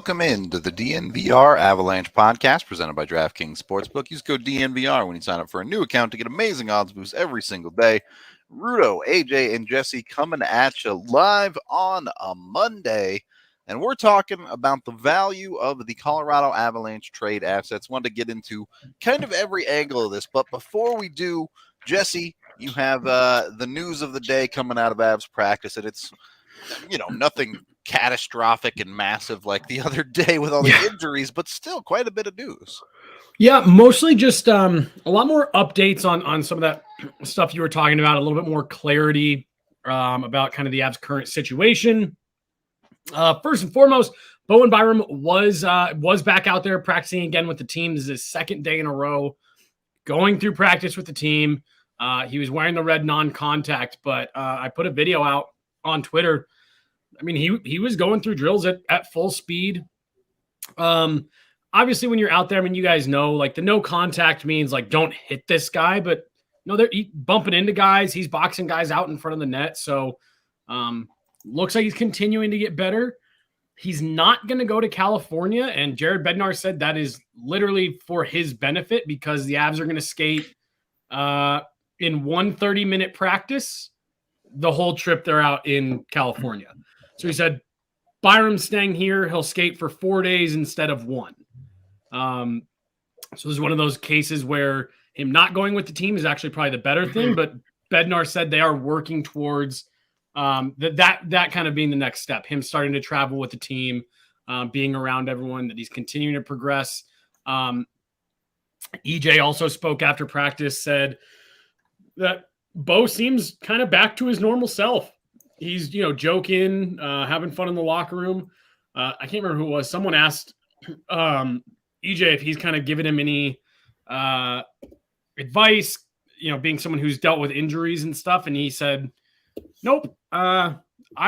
Welcome into the DNVR Avalanche podcast presented by DraftKings Sportsbook. Use code DNVR when you sign up for a new account to get amazing odds boosts every single day. Rudo, AJ, and Jesse coming at you live on a Monday. And we're talking about the value of the Colorado Avalanche trade assets. Wanted to get into kind of every angle of this. But before we do, Jesse, you have the news of the day coming out of Avs practice. And it's, nothing catastrophic and massive like the other day with all the injuries, but still quite a bit of news. Yeah, mostly just a lot more updates on some of that stuff you were talking about, a little bit more clarity about kind of the Avs' current situation. First and foremost, Bowen Byram was back out there practicing again with the team. This is his second day in a row going through practice with the team. He was wearing the red non-contact, but I put a video out on Twitter. I mean, he was going through drills at full speed. Obviously, when you're out there, I mean, you guys know, like, the no contact means, like, don't hit this guy. But, they're bumping into guys. He's boxing guys out in front of the net. So, looks like he's continuing to get better. He's not going to go to California. And Jared Bednar said that is literally for his benefit because the Avs are going to skate in one 30-minute practice the whole trip they're out in California. So he said, Byram's staying here. He'll skate for 4 days instead of one. So this is one of those cases where him not going with the team is actually probably the better thing. But Bednar said they are working towards that kind of being the next step. Him starting to travel with the team, being around everyone, that he's continuing to progress. EJ also spoke after practice, said that Bo seems kind of back to his normal self. He's, joking, having fun in the locker room. I can't remember who it was. Someone asked EJ if he's kind of given him any advice, being someone who's dealt with injuries and stuff. And he said, nope, I'm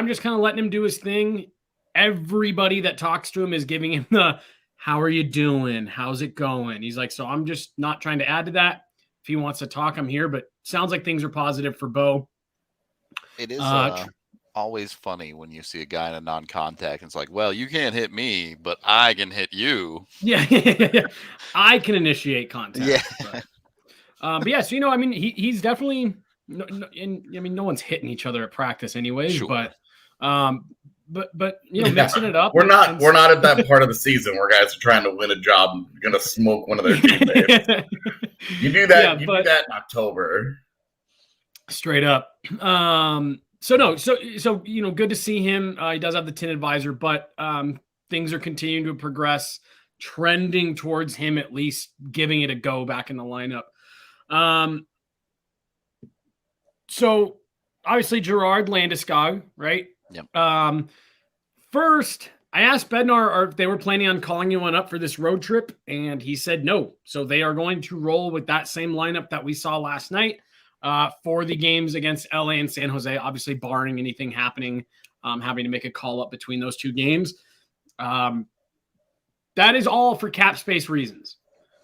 just kind of letting him do his thing. Everybody that talks to him is giving him the, how are you doing? How's it going? He's like, so I'm just not trying to add to that. If he wants to talk, I'm here. But sounds like things are positive for Bo. It is always funny when you see a guy in a non-contact and it's like, well, you can't hit me, but I can hit you. Yeah. I can initiate contact. Yeah. But yeah, so, I mean, he's definitely, no one's hitting each other at practice anyways, sure. but mixing it up. We're not at that part of the season where guys are trying to win a job and going to smoke one of their teammates. You do that. Do that in October. Straight up. So good to see him. He does have the tinted visor, but things are continuing to progress, trending towards him at least giving it a go back in the lineup. So obviously Gerard Landeskog, right? Yep. First, I asked Bednar if they were planning on calling anyone up for this road trip, and he said no. So they are going to roll with that same lineup that we saw last night for the games against LA and San Jose, obviously barring anything happening, having to make a call up between those two games. That is all for cap space reasons.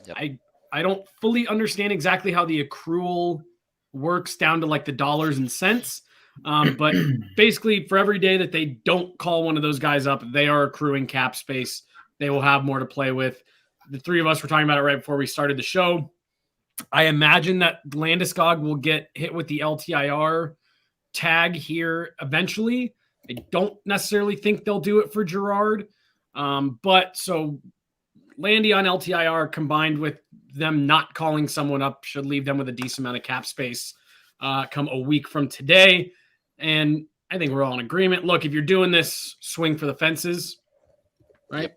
Yep. I don't fully understand exactly how the accrual works down to like the dollars and cents. But basically for every day that they don't call one of those guys up, they are accruing cap space. They will have more to play with. The three of us were talking about it right before we started the show. I imagine that Landeskog will get hit with the LTIR tag here eventually. I don't necessarily think they'll do it for Gerard. But so Landy on LTIR combined with them not calling someone up should leave them with a decent amount of cap space come a week from today. And I think we're all in agreement. Look, if you're doing this, swing for the fences, right? Yep.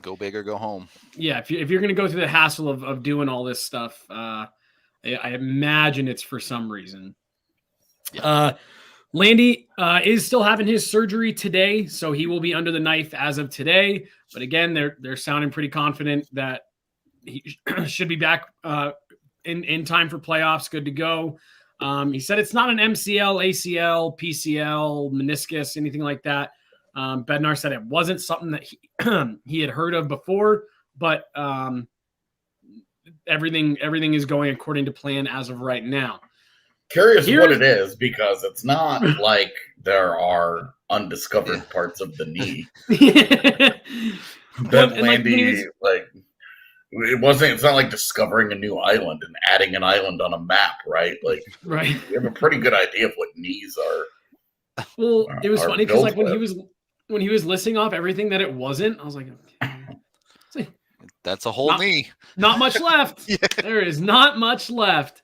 Go big or go home. Yeah, if you're going to go through the hassle of doing all this stuff, I imagine it's for some reason. Yeah. Landy is still having his surgery today, so he will be under the knife as of today. But again, they're sounding pretty confident that he should be back in time for playoffs, good to go. He said it's not an MCL, ACL, PCL, meniscus, anything like that. Bednar said it wasn't something that he had heard of before, but everything is going according to plan as of right now. Curious what it is, because it's not like there are undiscovered parts of the knee. Well, That Landy, it's not like discovering a new island and adding an island on a map, right? Like, right. We have a pretty good idea of what knees are. Well, it was funny because like when he was listing off everything that it wasn't, I was like, that's a whole knee. Not much left. Yeah. There is not much left.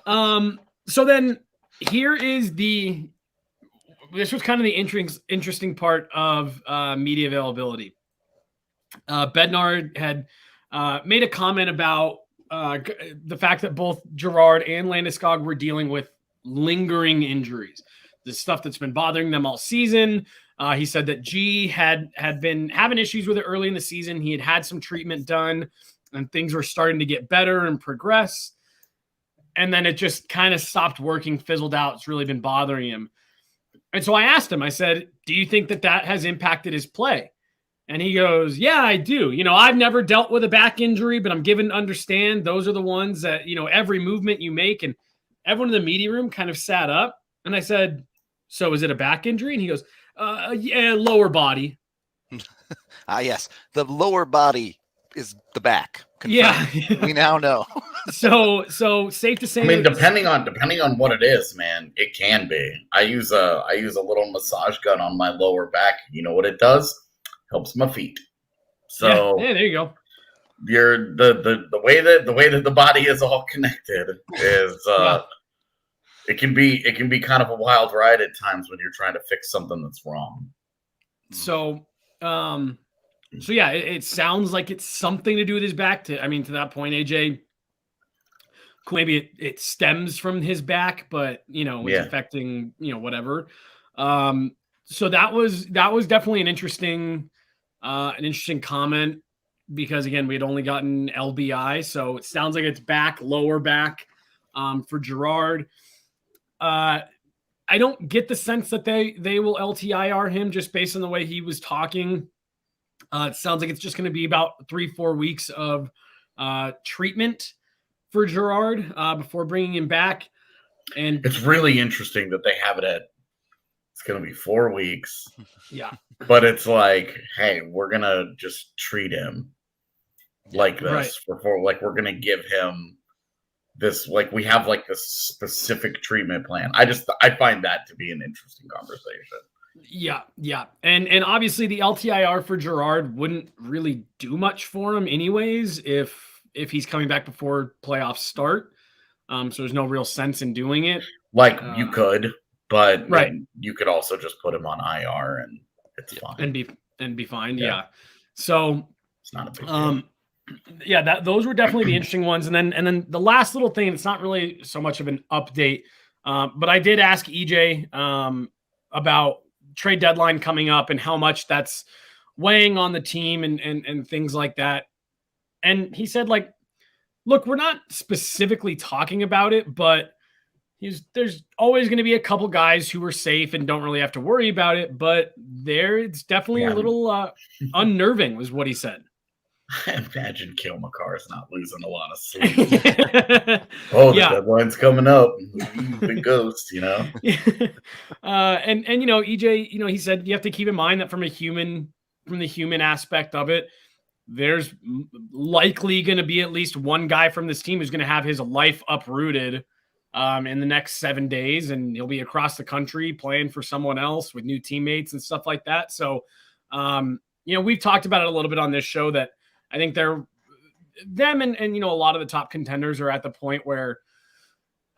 So then here is this was kind of the interesting part of media availability. Bednar had made a comment about the fact that both Girard and Landeskog were dealing with lingering injuries, the stuff that's been bothering them all season. He said that G had been having issues with it early in the season. He had some treatment done and things were starting to get better and progress. And then it just kind of stopped working, fizzled out. It's really been bothering him. And so I asked him, I said, do you think that has impacted his play? And he goes, yeah, I do. I've never dealt with a back injury, but I'm given to understand those are the ones that, every movement you make. And everyone in the media room kind of sat up. And I said, so is it a back injury? And he goes, yeah, lower body. Yes. The lower body is the back. Confirmed. Yeah. We now know. So safe to say. I mean, depending on what it is, man, it can be. I use a little massage gun on my lower back. You know what it does? Helps my feet. So yeah, there you go. The way that the body is all connected is it can be kind of a wild ride at times when you're trying to fix something that's wrong. So yeah, it sounds like it's something to do with his back. To that point, AJ, maybe it stems from his back, but it's affecting whatever. So that was definitely an interesting comment because again we had only gotten LBI, so it sounds like it's lower back for Girard. I don't get the sense that they will LTIR him just based on the way he was talking. It sounds like it's just going to be about 3-4 weeks of treatment for Girard before bringing him back. And it's really interesting that they have it it's going to be 4 weeks. Yeah. But it's like, hey, we're going to just treat him like this we're going to give him this, we have this specific treatment plan. I find that to be an interesting conversation. Yeah. And obviously the LTIR for Girard wouldn't really do much for him anyways if he's coming back before playoffs start. So there's no real sense in doing it. You could, but you could also just put him on IR and it's fine. And be fine. Yeah. So it's not a big deal. Yeah, those were definitely the interesting ones. And then the last little thing, it's not really so much of an update, but I did ask EJ about trade deadline coming up and how much that's weighing on the team and things like that. And he said, look, we're not specifically talking about it, but there's always going to be a couple guys who are safe and don't really have to worry about it. But it's definitely a little unnerving, was what he said. I imagine Kale McCarr's not losing a lot of sleep. The deadline's coming up. The ghost, and EJ, he said you have to keep in mind that from the human aspect of it, there's likely going to be at least one guy from this team who's going to have his life uprooted in the next 7 days, and he'll be across the country playing for someone else with new teammates and stuff like that. So, we've talked about it a little bit on this show that I think them and a lot of the top contenders are at the point where,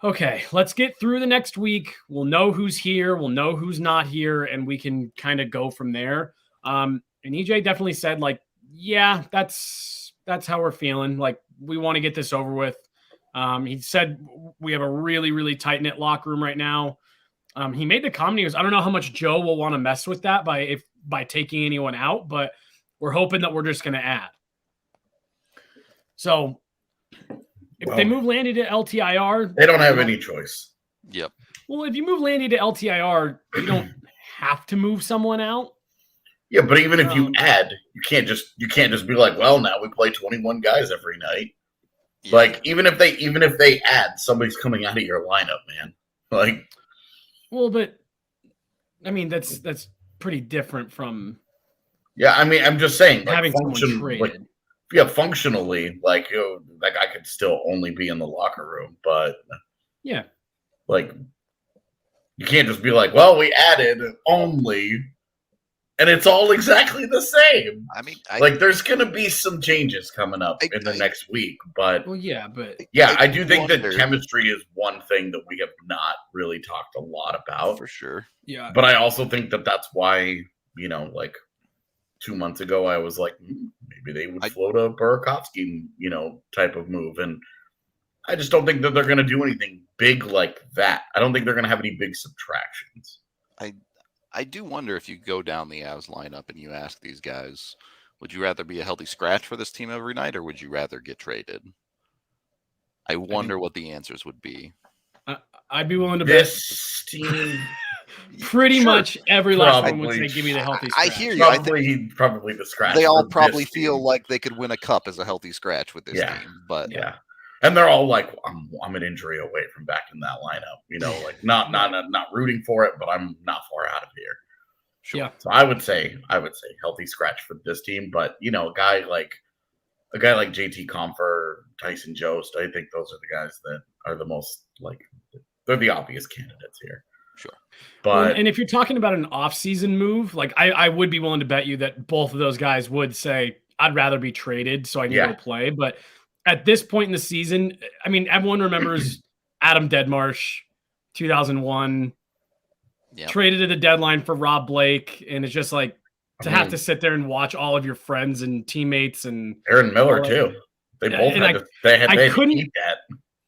okay, let's get through the next week. We'll know who's here. We'll know who's not here, and we can kind of go from there. And EJ definitely said, yeah, that's how we're feeling. We want to get this over with. He said we have a really, really tight-knit locker room right now. He made the comment, he goes, I don't know how much Joe will want to mess with that by taking anyone out, but we're hoping that we're just going to add. So if they move Landy to LTIR, they don't have any choice. Yep. Well, if you move Landy to LTIR, you don't have to move someone out. Yeah, but even if you add, you can't just be like, well, now we play 21 guys every night. Yeah. Even if they add, somebody's coming out of your lineup, man. Well, but I mean that's pretty different from. Yeah, I mean, I'm just saying, like, having someone traded. Functionally, like, that guy could still only be in the locker room, but yeah, like, you can't just be like, well, we added only, and it's all exactly the same. I mean, there's going to be some changes coming up in the next week, but I do think that chemistry is one thing that we have not really talked a lot about. For sure. Yeah. But I also think that that's why, like 2 months ago, I was like, maybe they would float a Burakovsky, type of move. And I just don't think that they're going to do anything big like that. I don't think they're going to have any big subtractions. I do wonder if you go down the Avs lineup and you ask these guys, would you rather be a healthy scratch for this team every night, or would you rather get traded? I wonder what the answers would be. I'd be willing to bet this team. Pretty much every last one would say, "Give me the healthy scratch." I hear you. Probably the scratch. They all probably feel like they could win a cup as a healthy scratch with this team, but and they're all like, "I'm an injury away from back in that lineup." Like not rooting for it, but I'm not far out of here. Sure. Yeah. So I would say healthy scratch for this team, but a guy like JT Compher, Tyson Jost, I think those are the guys that are the most they're the obvious candidates here. Sure. But and if you're talking about an off-season move, I would be willing to bet you that both of those guys would say, I'd rather be traded so I can go play. But at this point in the season, I mean, everyone remembers Adam Deadmarsh, 2001, traded at the deadline for Rob Blake. And it's just like have to sit there and watch all of your friends and teammates and Aaron Miller too. They both had to keep that.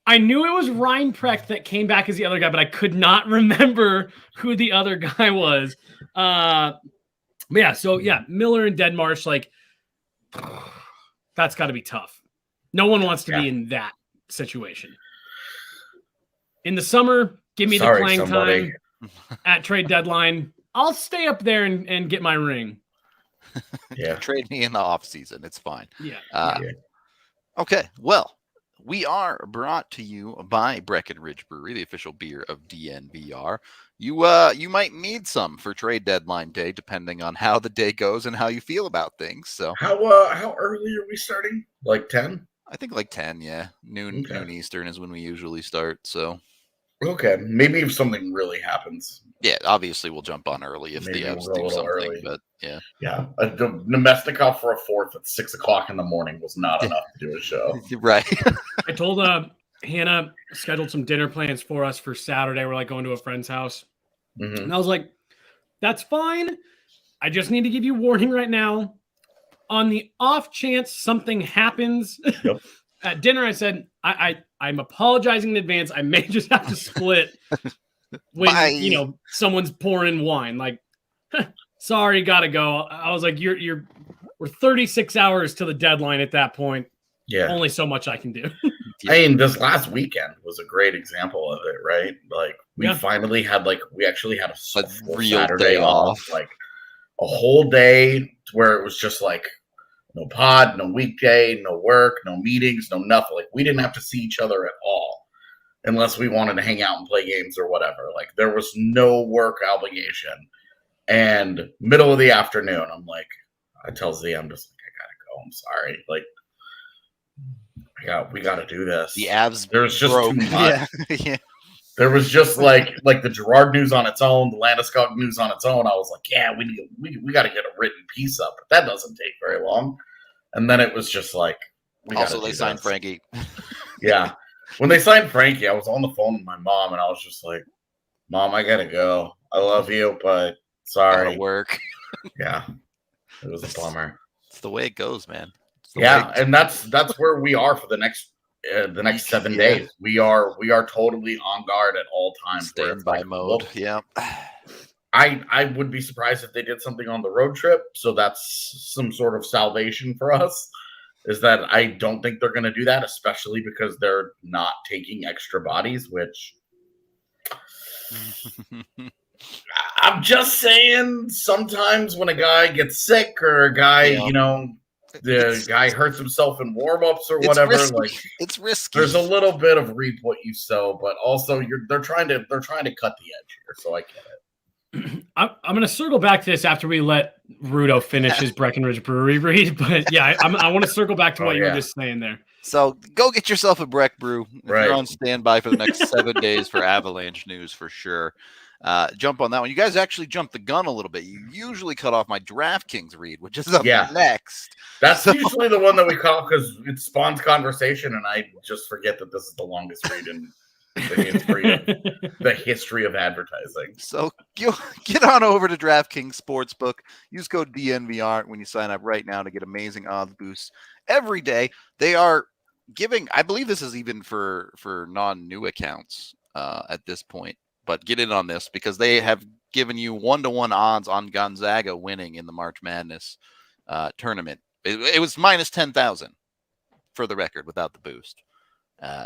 I knew it was Reinprecht that came back as the other guy, but I could not remember who the other guy was. Miller and Deadmarsh, that's got to be tough. No one wants to be in that situation. In the summer, give me the playing time at trade deadline. I'll stay up there and get my ring. Yeah. Trade me in the off season. It's fine. Yeah. Okay. Well, we are brought to you by Breckenridge Brewery, the official beer of DNVR. You might need some for trade deadline day, depending on how the day goes and how you feel about things. So how early are we starting? 10? I think 10. Yeah, noon Eastern is when we usually start. So okay, maybe if something really happens. Yeah, obviously we'll jump on early if the Avs do something. Early. But yeah. Nemestikov for a fourth at 6 o'clock in the morning was not enough to do a show. Right. I told Hannah scheduled some dinner plans for us for Saturday. We're going to a friend's house. Mm-hmm. And I was like, that's fine. I just need to give you warning right now. On the off chance something happens at dinner, I said, I'm apologizing in advance. I may just have to split when someone's pouring wine. Sorry, gotta go. I was like, we're 36 hours to the deadline at that point. Yeah. Only so much I can do. I mean, this last weekend was a great example of it, right? We finally had we actually had a real Saturday day off. A whole day where it was just no pod, no weekday, no work, no meetings, no nothing. We didn't have to see each other at all unless we wanted to hang out and play games or whatever. There was no work obligation. And middle of the afternoon, I tell Z, I'm just I gotta go. I'm sorry. We gotta do this. The Avs There's just broke. Too much. Yeah. There was just the Gerard news on its own, the Landeskog news on its own. I was we got to get a written piece up, but that doesn't take very long. And then it was just also they signed Frankie. Yeah, when they signed Frankie, I was on the phone with my mom, and I was just like, "Mom, I gotta go. I love you, but sorry, gotta work." Yeah, it was a bummer. It's the way it goes, man. And that's where we are for the next 7 days. We are totally on guard at all times. Standby mode. Yeah. I would be surprised if they did something on the road trip. So that's some sort of salvation for us. Is that I don't think they're going to do that, especially because they're not taking extra bodies. Which I'm just saying, sometimes when a guy gets sick or a guy, the guy hurts himself in warm-ups or whatever. It's risky. There's a little bit of reap what you sow, but also they're trying to cut the edge here, so I get it. I'm going to circle back to this after we let Rudo finish his Breckenridge Brewery read. But yeah, I want to circle back to what you were just saying there. So go get yourself a Breck Brew. If Right. you're on standby for the next 7 days for Avalanche news for sure. Jump on that one. You guys actually jumped the gun a little bit. You usually cut off my DraftKings read, which is up next. That's usually the one that we call because it spawns conversation, and I just forget that this is the longest read in the history of advertising. So get on over to DraftKings Sportsbook. Use code DNVR when you sign up right now to get amazing odds boosts every day. They are giving, I believe this is even for non-new accounts at this point, but get in on this because they have given you 1-to-1 odds on Gonzaga winning in the March Madness tournament. It was minus 10,000 for the record without the boost.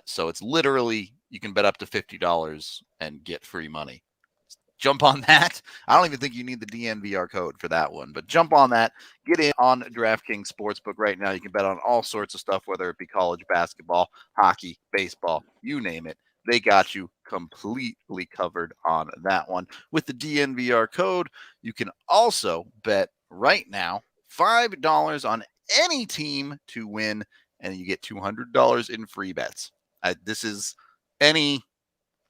So it's literally, you can bet up to $50 and get free money. Jump on that. I don't even think you need the DNVR code for that one, but jump on that. Get in on DraftKings Sportsbook right now. You can bet on all sorts of stuff, whether it be college basketball, hockey, baseball, you name it. They got you completely covered on that one. With the DNVR code, you can also bet right now $5 on any team to win, and you get $200 in free bets. This is any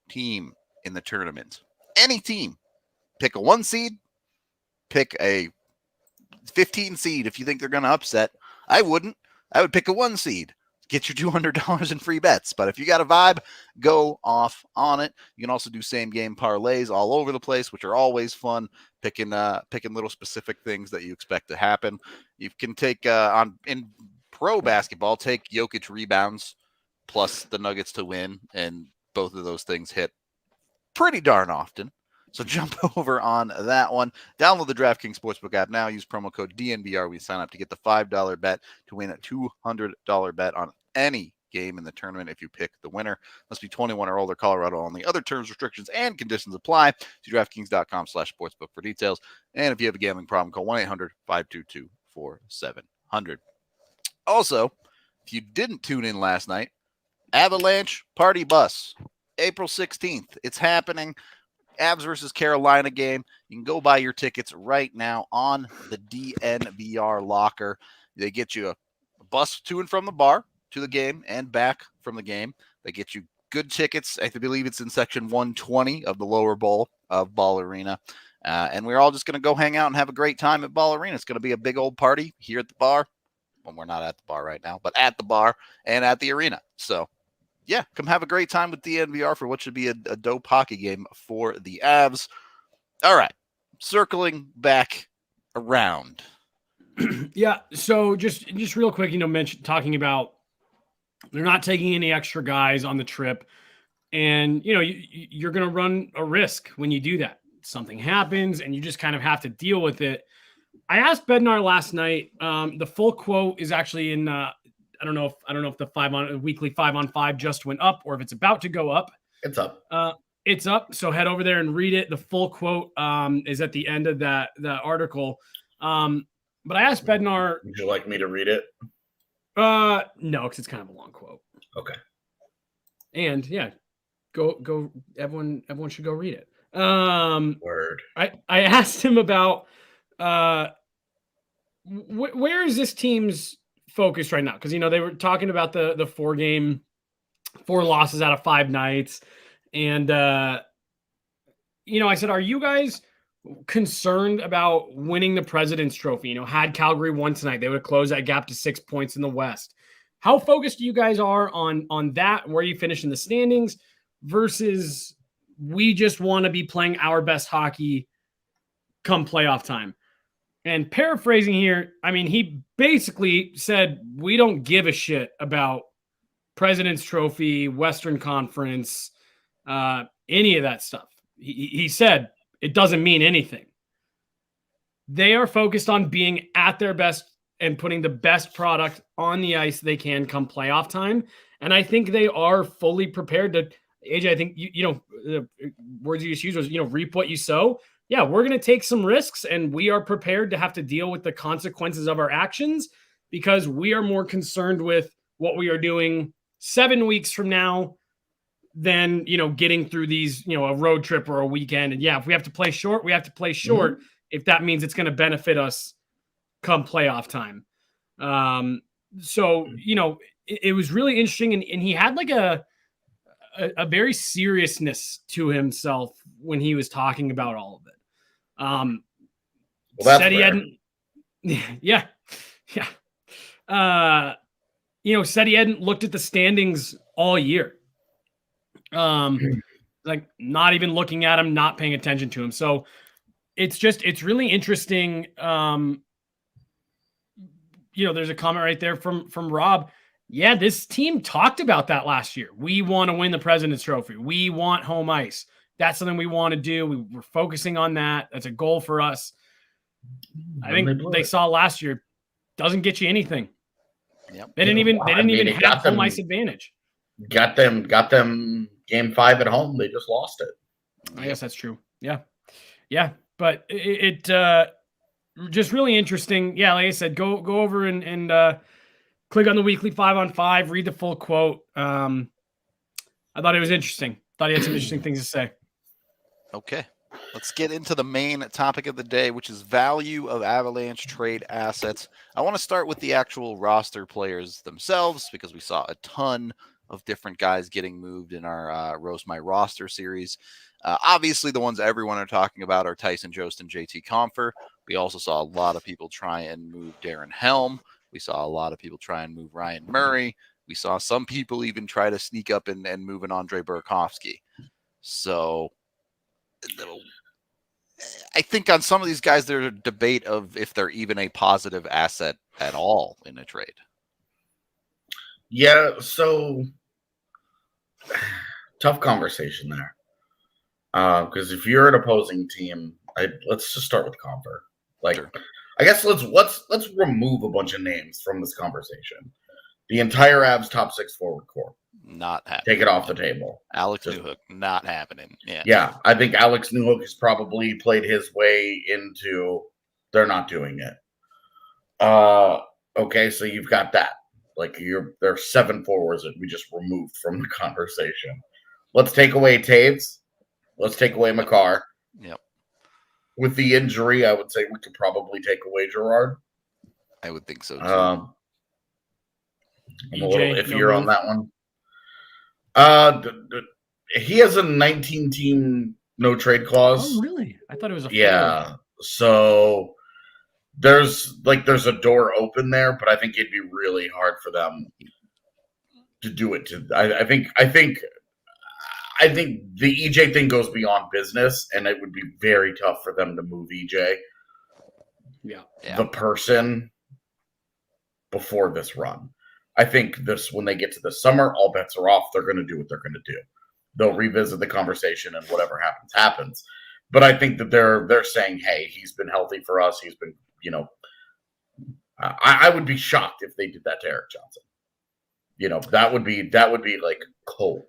team in the tournament. Any team. Pick a 1 seed. Pick a 15 seed if you think they're going to upset. I wouldn't. I would pick a 1 seed. Get your $200 in free bets. But if you got a vibe, go off on it. You can also do same game parlays all over the place, which are always fun. Picking little specific things that you expect to happen. You can take in pro basketball, take Jokic rebounds plus the Nuggets to win, and both of those things hit pretty darn often. So jump over on that one. Download the DraftKings Sportsbook app now. Use promo code DNVR when you sign up to get the $5 bet to win a $200 bet on any game in the tournament if you pick the winner. Must be 21 or older, Colorado only. Other terms, restrictions, and conditions apply. See DraftKings.com/sportsbook for details. And if you have a gambling problem, call 1-800-522-4700. Also, if you didn't tune in last night, Avalanche Party Bus, April 16th. It's happening. Avs versus Carolina game. You can go buy your tickets right now on the DNVR locker. They get you a bus to and from the bar to the game and back from the game. They get you good tickets. I believe it's in section 120 of the lower bowl of Ball Arena. And we're all just going to go hang out and have a great time at Ball Arena. It's going to be a big old party here at the bar. Well, we're not at the bar right now, but at the bar and at the arena. So, yeah, come have a great time with DNVR for what should be a dope hockey game for the Avs. All right, circling back around. Yeah, so just real quick, talking about they're not taking any extra guys on the trip, and you're going to run a risk when you do that. Something happens, and you just kind of have to deal with it. I asked Bednar last night. The full quote is actually in. I don't know if the weekly 5-on-5 just went up or if it's about to go up. It's up. It's up. So head over there and read it. The full quote is at the end of that article. But I asked Bednar. Would you like me to read it? No, because it's kind of a long quote. Okay. And yeah, go. Everyone should go read it. Word. I asked him about where is this team's focused right now, because they were talking about the 4 losses out of 5 nights, and I said, are you guys concerned about winning the President's Trophy? Had Calgary won tonight, they would have closed that gap to 6 points in the West. How focused you guys are on that, where you finish in the standings, versus we just want to be playing our best hockey come playoff time? And paraphrasing here, he basically said, we don't give a shit about President's Trophy, Western Conference, any of that stuff. He said it doesn't mean anything. They are focused on being at their best and putting the best product on the ice they can come playoff time. And I think they are fully prepared to, AJ, I think, the words you just used was, reap what you sow. Yeah, we're going to take some risks, and we are prepared to have to deal with the consequences of our actions because we are more concerned with what we are doing 7 weeks from now than, getting through these, a road trip or a weekend. And if we have to play short, we have to play short if that means it's going to benefit us come playoff time. So, it was really interesting. And he had like a very seriousness to himself when he was talking about all of it. Said he hadn't, said he hadn't looked at the standings all year. Like not even looking at him, not paying attention to him. So it's really interesting. There's a comment right there from Rob. Yeah, this team talked about that last year. We want to win the President's Trophy. We want home ice. That's something we want to do. We're focusing on that. That's a goal for us. I think they saw last year doesn't get you anything. Yep. They didn't even have home ice advantage. Got them game 5 at home. They just lost it. I guess that's true. Yeah. But it just really interesting. Yeah, like I said, go over and click on the weekly 5-on-5, read the full quote. I thought it was interesting. Thought he had some interesting things to say. Okay. Let's get into the main topic of the day, which is value of Avalanche trade assets. I want to start with the actual roster players themselves because we saw a ton of different guys getting moved in our Roast My Roster series. Obviously, the ones everyone are talking about are TYSON, Jost, and JT Compher. We also saw a lot of people try and move Darren Helm. We saw a lot of people try and move Ryan Murray. We saw some people even try to sneak up and move an Andre Burakovsky. So I think on some of these guys, there's a debate of if they're even a positive asset at all in a trade. Yeah, so tough conversation there. Because if you're an opposing team, let's just start with Compher. Sure. I guess let's remove a bunch of names from this conversation. The entire Avs top 6 forward core. Not happening. Take it off the table. Alex Newhook, not happening. Yeah, I think Alex Newhook has probably played his way into they're not doing it. Okay, so you've got that. There are 7 forwards that we just removed from the conversation. Let's take away Taves. Let's take away Makar. Yep. With the injury, I would say we could probably take away Gerard. I would think so too. I'm a little iffier on that one. He has a 19-team no trade clause. Oh, really? I thought it was a 4. So there's a door open there, but I think it'd be really hard for them to do it. I think the EJ thing goes beyond business, and it would be very tough for them to move EJ. Yeah. The person before this run. I think when they get to the summer, all bets are off. They're going to do what they're going to do. They'll revisit the conversation, and whatever happens. But I think that they're saying, hey, he's been healthy for us. He's been, I would be shocked if they did that to Erik Johnson. That would be like cold.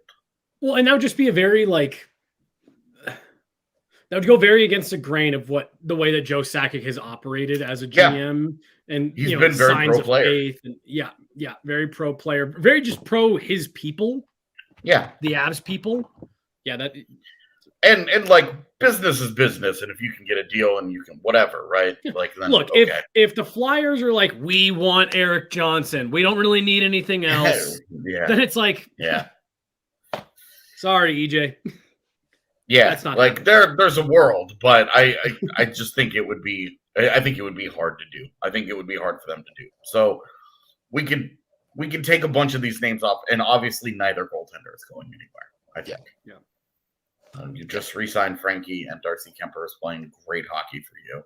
Well, and that would just be a very that would go very against the grain of the way that Joe Sakic has operated as a GM, and he's been very signs pro player. Faith and very pro player, very just pro his people. Yeah, the Avs people. Yeah, that and business is business, and if you can get a deal and you can whatever, right? Yeah. Then, look, if the Flyers are like, we want Erik Johnson, we don't really need anything else. Then it's like, sorry, EJ. Yeah, that's not there's a world, but I just think it would be. I think it would be hard to do. I think it would be hard for them to do. So we can take a bunch of these names off, and obviously neither goaltender is going anywhere. I think. Yeah. You just re-signed Frankie, and Darcy Kemper is playing great hockey for you.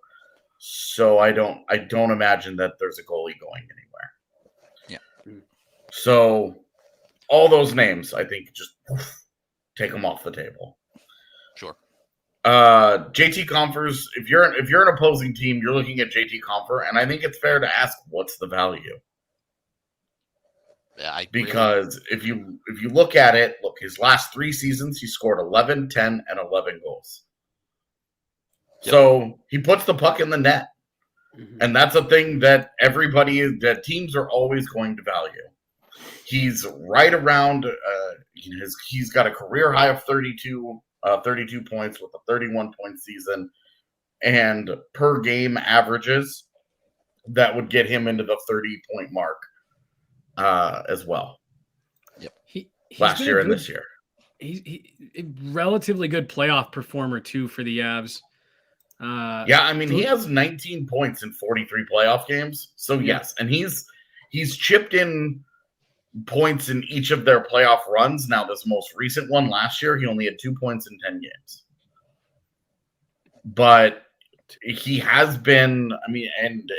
So I don't imagine that there's a goalie going anywhere. Yeah. So all those names, I think, just take them off the table. Sure. JT Compher's, if you're an opposing team, you're looking at JT Compher, and I think it's fair to ask what's the value. Yeah, because if you look at it, his last 3 seasons, he scored 11, 10, and 11 goals. Yep. So he puts the puck in the net. Mm-hmm. And that's a thing that teams are always going to value. He's right around. He's got a career high of 32 points with a 31-point season, and per game averages that would get him into the 30-point mark as well. Yep. Last year and this year. He's a relatively good playoff performer too for the Avs. He has 19 points in 43 playoff games. So yes, and he's chipped in points in each of their playoff runs. Now, this most recent one last year, he only had 2 points in 10 games. But he has been, and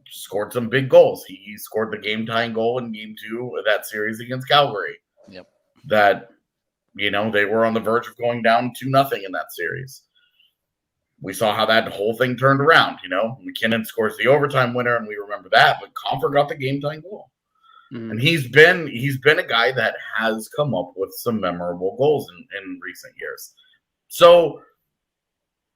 scored some big goals. He scored the game-tying goal in Game 2 of that series against Calgary. Yep. That, they were on the verge of going down 2-0 in that series. We saw how that whole thing turned around. McKinnon scores the overtime winner, and we remember that. But Compher got the game-tying goal. Mm-hmm. And he's been a guy that has come up with some memorable goals in recent years. So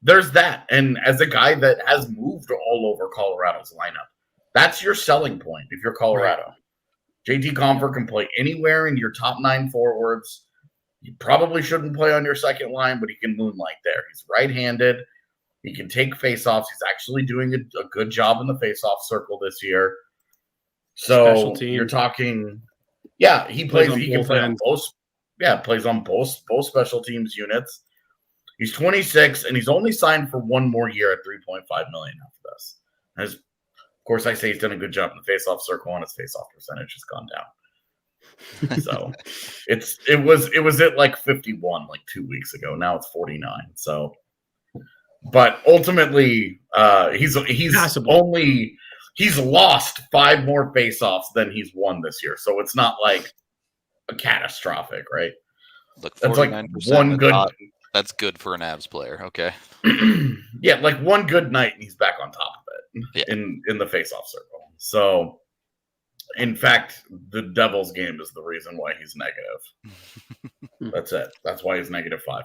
there's that. And as a guy that has moved all over Colorado's lineup, that's your selling point if you're Colorado. Right. JT Compher can play anywhere in your top 9 forwards. You probably shouldn't play on your second line, but he can moonlight there. He's right-handed. He can take faceoffs. He's actually doing a good job in the faceoff circle this year. So you're talking, he plays. He can play on both. Yeah, plays on both special teams units. He's 26, and he's only signed for 1 more year at $3.5 million after this. As, of course, I say he's done a good job in the faceoff circle, and his faceoff percentage has gone down. So it was at like 51 like 2 weeks ago. Now it's 49. So, but ultimately, he's lost 5 more faceoffs than he's won this year. So it's not like a catastrophic, right? Look, that's like one good. That's good for an Avs player. Okay. Yeah, like one good night and he's back on top of it in the faceoff circle. So, in fact, the Devils game is the reason why he's negative. That's it. That's why he's -5.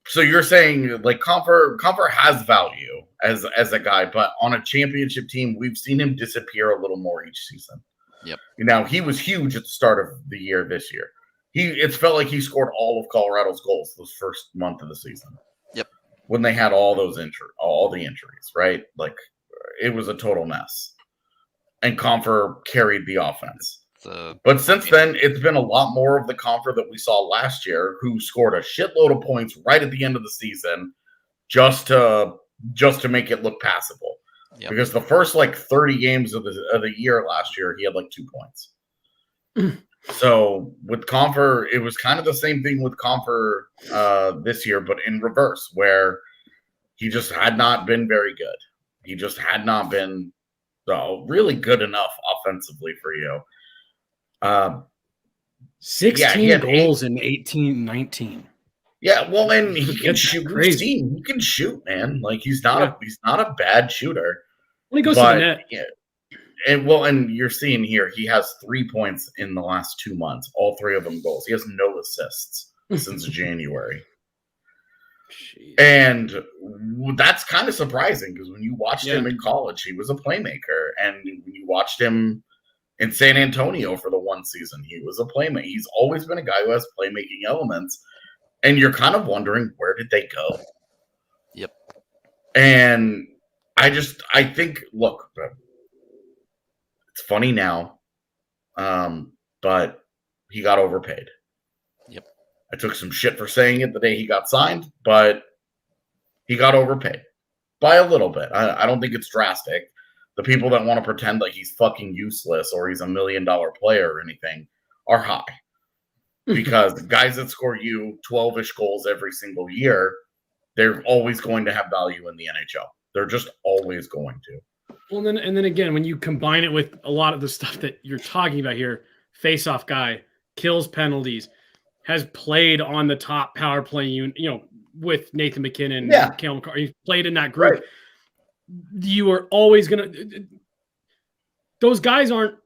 So you're saying like Compher has value as a guy, but on a championship team, we've seen him disappear a little more each season. Yep. Now he was huge at the start of the year this year. It felt like he scored all of Colorado's goals this first month of the season. Yep. When they had all the injuries, right? Like it was a total mess. And Compher carried the offense. But since then, it's been a lot more of the Compher that we saw last year, who scored a shitload of points right at the end of the season, just to make it look passable. Yep. Because the first 30 games of the year last year, he had 2 points. So with Compher, it was kind of the same thing with Compher this year, but in reverse, where he just had not been very good. He just had not been really good enough offensively for you. 16 goals in 18-19. Yeah, well, and he can shoot. Crazy. He can shoot, man. Like he's not a bad shooter. When he goes to the net. Yeah. And you're seeing here, he has 3 points in the last 2 months. All 3 of them goals. He has no assists since January. Jeez. And that's kind of surprising because when you watched him in college, he was a playmaker. And when you watched him in San Antonio for the 1 season, he was a playmaker. He's always been a guy who has playmaking elements. And you're kind of wondering, where did they go? Yep. And I think, look, it's funny now, but he got overpaid. Yep. I took some shit for saying it the day he got signed, but he got overpaid by a little bit. I don't think it's drastic. The people that want to pretend like he's fucking useless or he's $1 million player or anything are high. Because guys that score you 12-ish goals every single year, they're always going to have value in the NHL. They're just always going to. Well, then again, when you combine it with a lot of the stuff that you're talking about here, face-off guy, kills penalties, has played on the top power play unit, with Nathan McKinnon, Cale McCarr, he's played in that group. Right. You are always going to – those guys aren't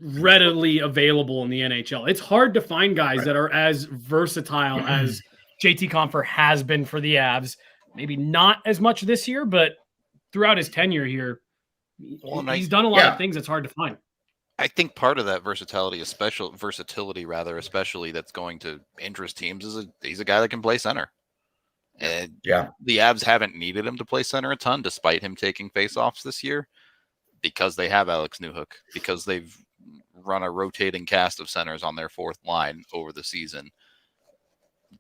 readily available in the NHL. It's hard to find guys that are as versatile as JT Compher has been for the Avs. Maybe not as much this year, but throughout his tenure here, he's done a lot of things that's hard to find. I think part of that versatility, especially that's going to interest teams, is he's a guy that can play center. And the Avs haven't needed him to play center a ton, despite him taking faceoffs this year, because they have Alex Newhook, because they've run a rotating cast of centers on their fourth line over the season.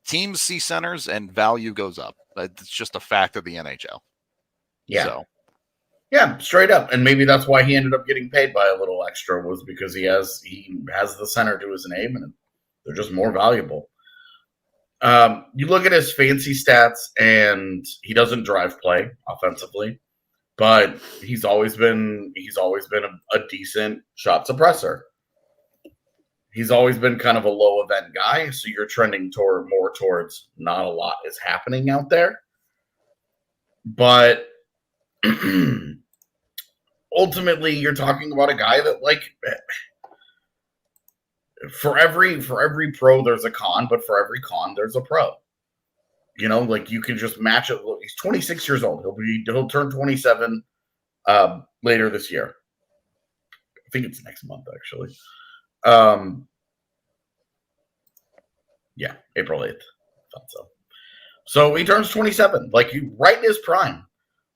Teams see centers and value goes up. It's just a fact of the NHL. Yeah. So. Yeah, straight up. And maybe that's why he ended up getting paid by a little extra, was because he has the center to his name and they're just more valuable. You look at his fancy stats and he doesn't drive play offensively, but he's always been a decent shot suppressor. He's always been kind of a low event guy, so you're trending more towards not a lot is happening out there. But ultimately, you're talking about a guy that, like, for every pro there's a con, but for every con there's a pro. You know, like, you can just match it. He's 26 years old. He'll turn 27 later this year. I think it's next month, actually. Yeah, April 8th. Thought so. So he turns 27, like, right in his prime.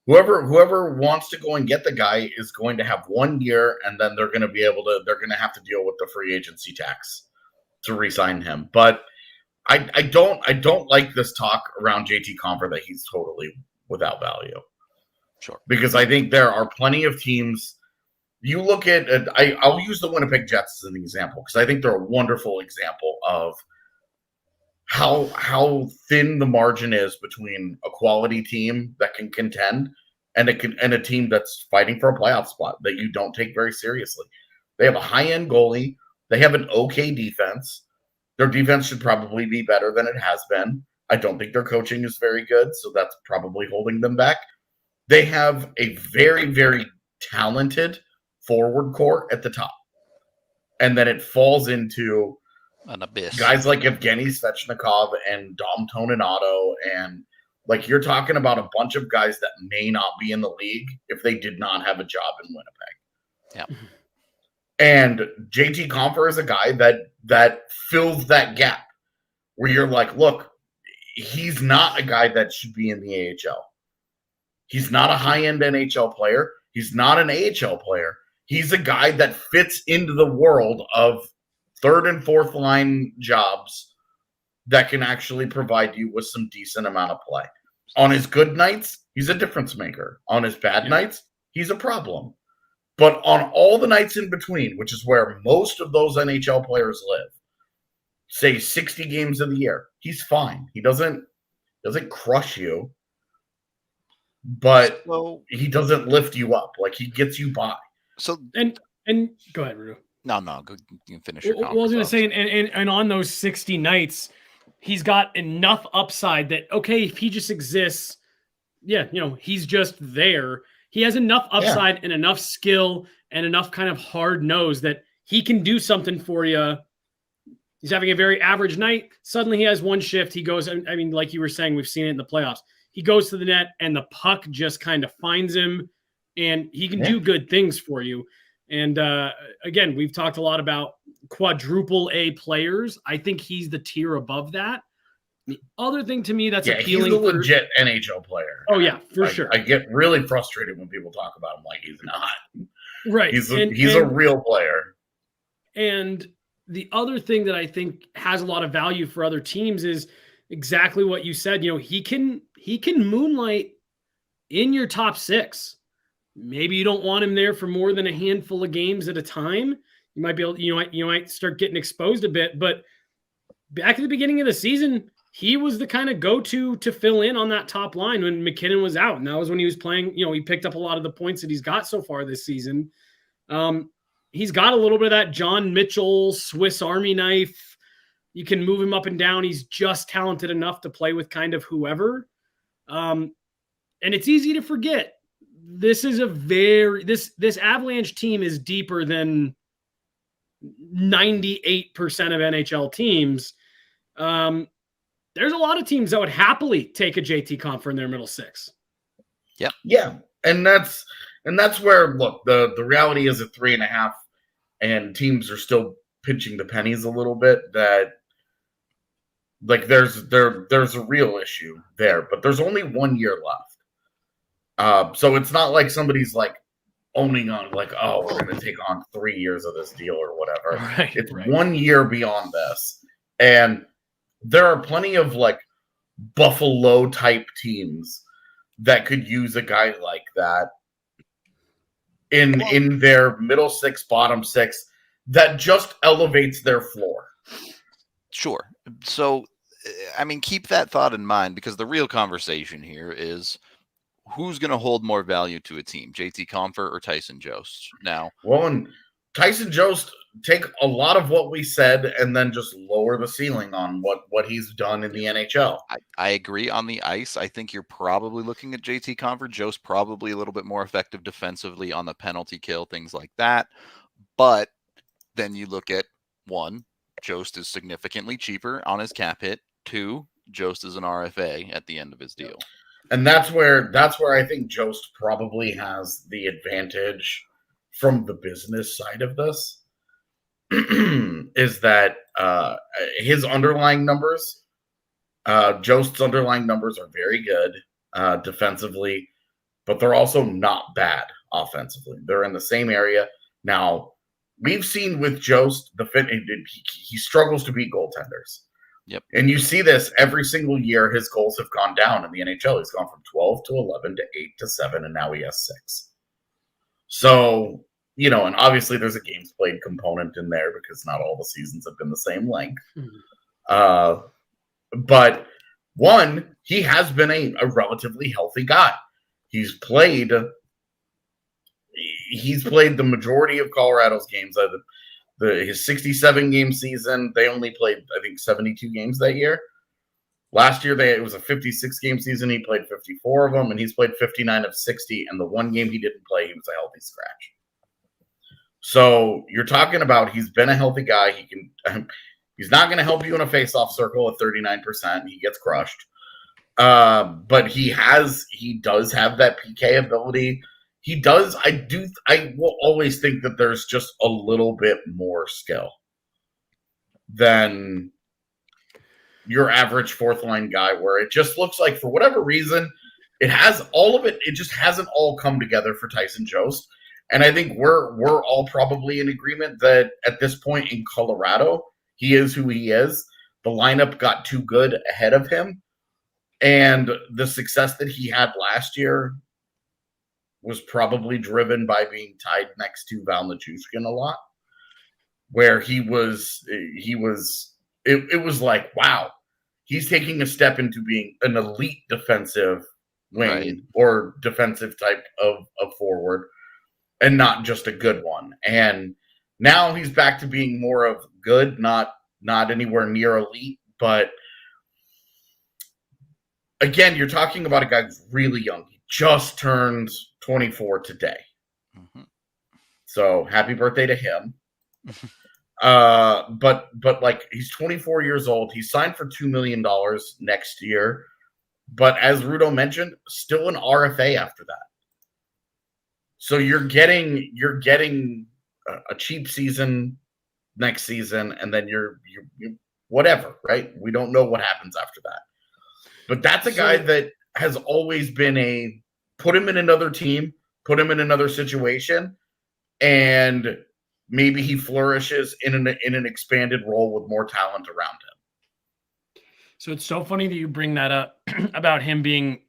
Whoever wants to go and get the guy is going to have 1 year, and then they're going to have to deal with the free agency tax to re-sign him. But I don't like this talk around JT Compher that he's totally without value. Sure. Because I think there are plenty of teams. You look at, I'll use the Winnipeg Jets as an example, because I think they're a wonderful example of how thin the margin is between a quality team that can contend and a team that's fighting for a playoff spot that you don't take very seriously. They have a high-end goalie. They have an okay defense. Their defense should probably be better than it has been. I don't think their coaching is very good, so that's probably holding them back. They have a very, very talented forward core at the top. And then it falls into an abyss. Guys like Evgeny Svechnikov and Dom Toninato, and, like, you're talking about a bunch of guys that may not be in the league if they did not have a job in Winnipeg. Yeah. And JT Compher is a guy that fills that gap where you're like, look, he's not a guy that should be in the AHL. He's not a high-end NHL player. He's not an AHL player. He's a guy that fits into the world of third and fourth line jobs that can actually provide you with some decent amount of play. On his good nights, he's a difference maker. On his bad nights, he's a problem. But on all the nights in between, which is where most of those NHL players live, say 60 games of the year, he's fine. He doesn't crush you, but he doesn't lift you up. Like, he gets you by. So and go ahead, Rudo. No, go. You can finish your comment. Well, I was going to say, and on those 60 nights, he's got enough upside that, okay, if he just exists, he's just there. He has enough upside and enough skill and enough kind of hard nose that he can do something for you. He's having a very average night. Suddenly he has one shift. He goes, I mean, like you were saying, we've seen it in the playoffs. He goes to the net and the puck just kind of finds him, and he can do good things for you. And again, we've talked a lot about quadruple A players. I think he's the tier above that. The other thing to me that's appealing. He's a legit NHL player. Oh, yeah, for sure. I get really frustrated when people talk about him like he's not. Right. He's a real player. And the other thing that I think has a lot of value for other teams is exactly what you said. He can moonlight in your top six. Maybe you don't want him there for more than a handful of games at a time. You might be able, you might start getting exposed a bit, but back at the beginning of the season, he was the kind of go-to to fill in on that top line when McKinnon was out. And that was when he was playing, he picked up a lot of the points that he's got so far this season. He's got a little bit of that John Mitchell, Swiss Army knife. You can move him up and down. He's just talented enough to play with kind of whoever. And it's easy to forget. This is this Avalanche team is deeper than 98% of NHL teams. There's a lot of teams that would happily take a JT Compher in their middle six. Yep. Yeah. And that's where, look, the reality is at 3.5, and teams are still pinching the pennies a little bit, that like there's a real issue there. But there's only 1 year left, so it's not like somebody's like owning on like, oh, we're going to take on 3 years of this deal or whatever. Right, it's right. 1 year beyond this, and there are plenty of like Buffalo type teams that could use a guy like that in their middle six, bottom six, that just elevates their floor. Sure. So, I mean, keep that thought in mind, because the real conversation here is who's going to hold more value to a team, JT Compher or Tyson Jost? Now, well, and Tyson Jost take a lot of what we said and then just lower the ceiling on what he's done in the NHL. I agree on the ice. I think you're probably looking at JT Compher. Jost probably a little bit more effective defensively on the penalty kill, things like that. But then you look at, one, Jost is significantly cheaper on his cap hit. Two, Jost is an RFA at the end of his deal. And that's where I think Jost probably has the advantage from the business side of this, is that his underlying numbers, Jost's underlying numbers are very good defensively, but they're also not bad offensively. They're in the same area. Now, we've seen with Jost, he struggles to beat goaltenders. Yep. And you see this every single year. His goals have gone down in the NHL. He's gone from 12 to 11 to 8 to 7, and now he has 6. So, you know, and obviously there's a games played component in there because not all the seasons have been the same length. But one, he has been a relatively healthy guy. He's played the majority of Colorado's games. His 67 game season, they only played, I think, 72 games that year. Last year, it was a 56 game season. He played 54 of them, and he's played 59 of 60. And the one game he didn't play, he was a healthy scratch. So you're talking about he's been a healthy guy. He's not going to help you in a face-off circle at 39%. He gets crushed. But he does have that PK ability. He does. I will always think that there's just a little bit more skill than your average fourth line guy, where it just looks like for whatever reason, it has all of it. It just hasn't all come together for Tyson Jost. And I think we're all probably in agreement that at this point in Colorado, he is who he is. The lineup got too good ahead of him. And the success that he had last year was probably driven by being tied next to Val Nichushkin a lot, where it was like, wow, he's taking a step into being an elite defensive wing, right, or defensive type of forward, and not just a good one. And now he's back to being more of good, not anywhere near elite. But again, you're talking about a guy who's really young. He just turned 24 today. Mm-hmm. So happy birthday to him. But like, he's 24 years old. He's signed for $2 million next year. But as Rudo mentioned, still an RFA after that. So you're getting a cheap season next season, and then you're whatever, right? We don't know what happens after that. But that's a guy that has always been put him in another team, put him in another situation, and maybe he flourishes in an expanded role with more talent around him. So it's so funny that you bring that up about him being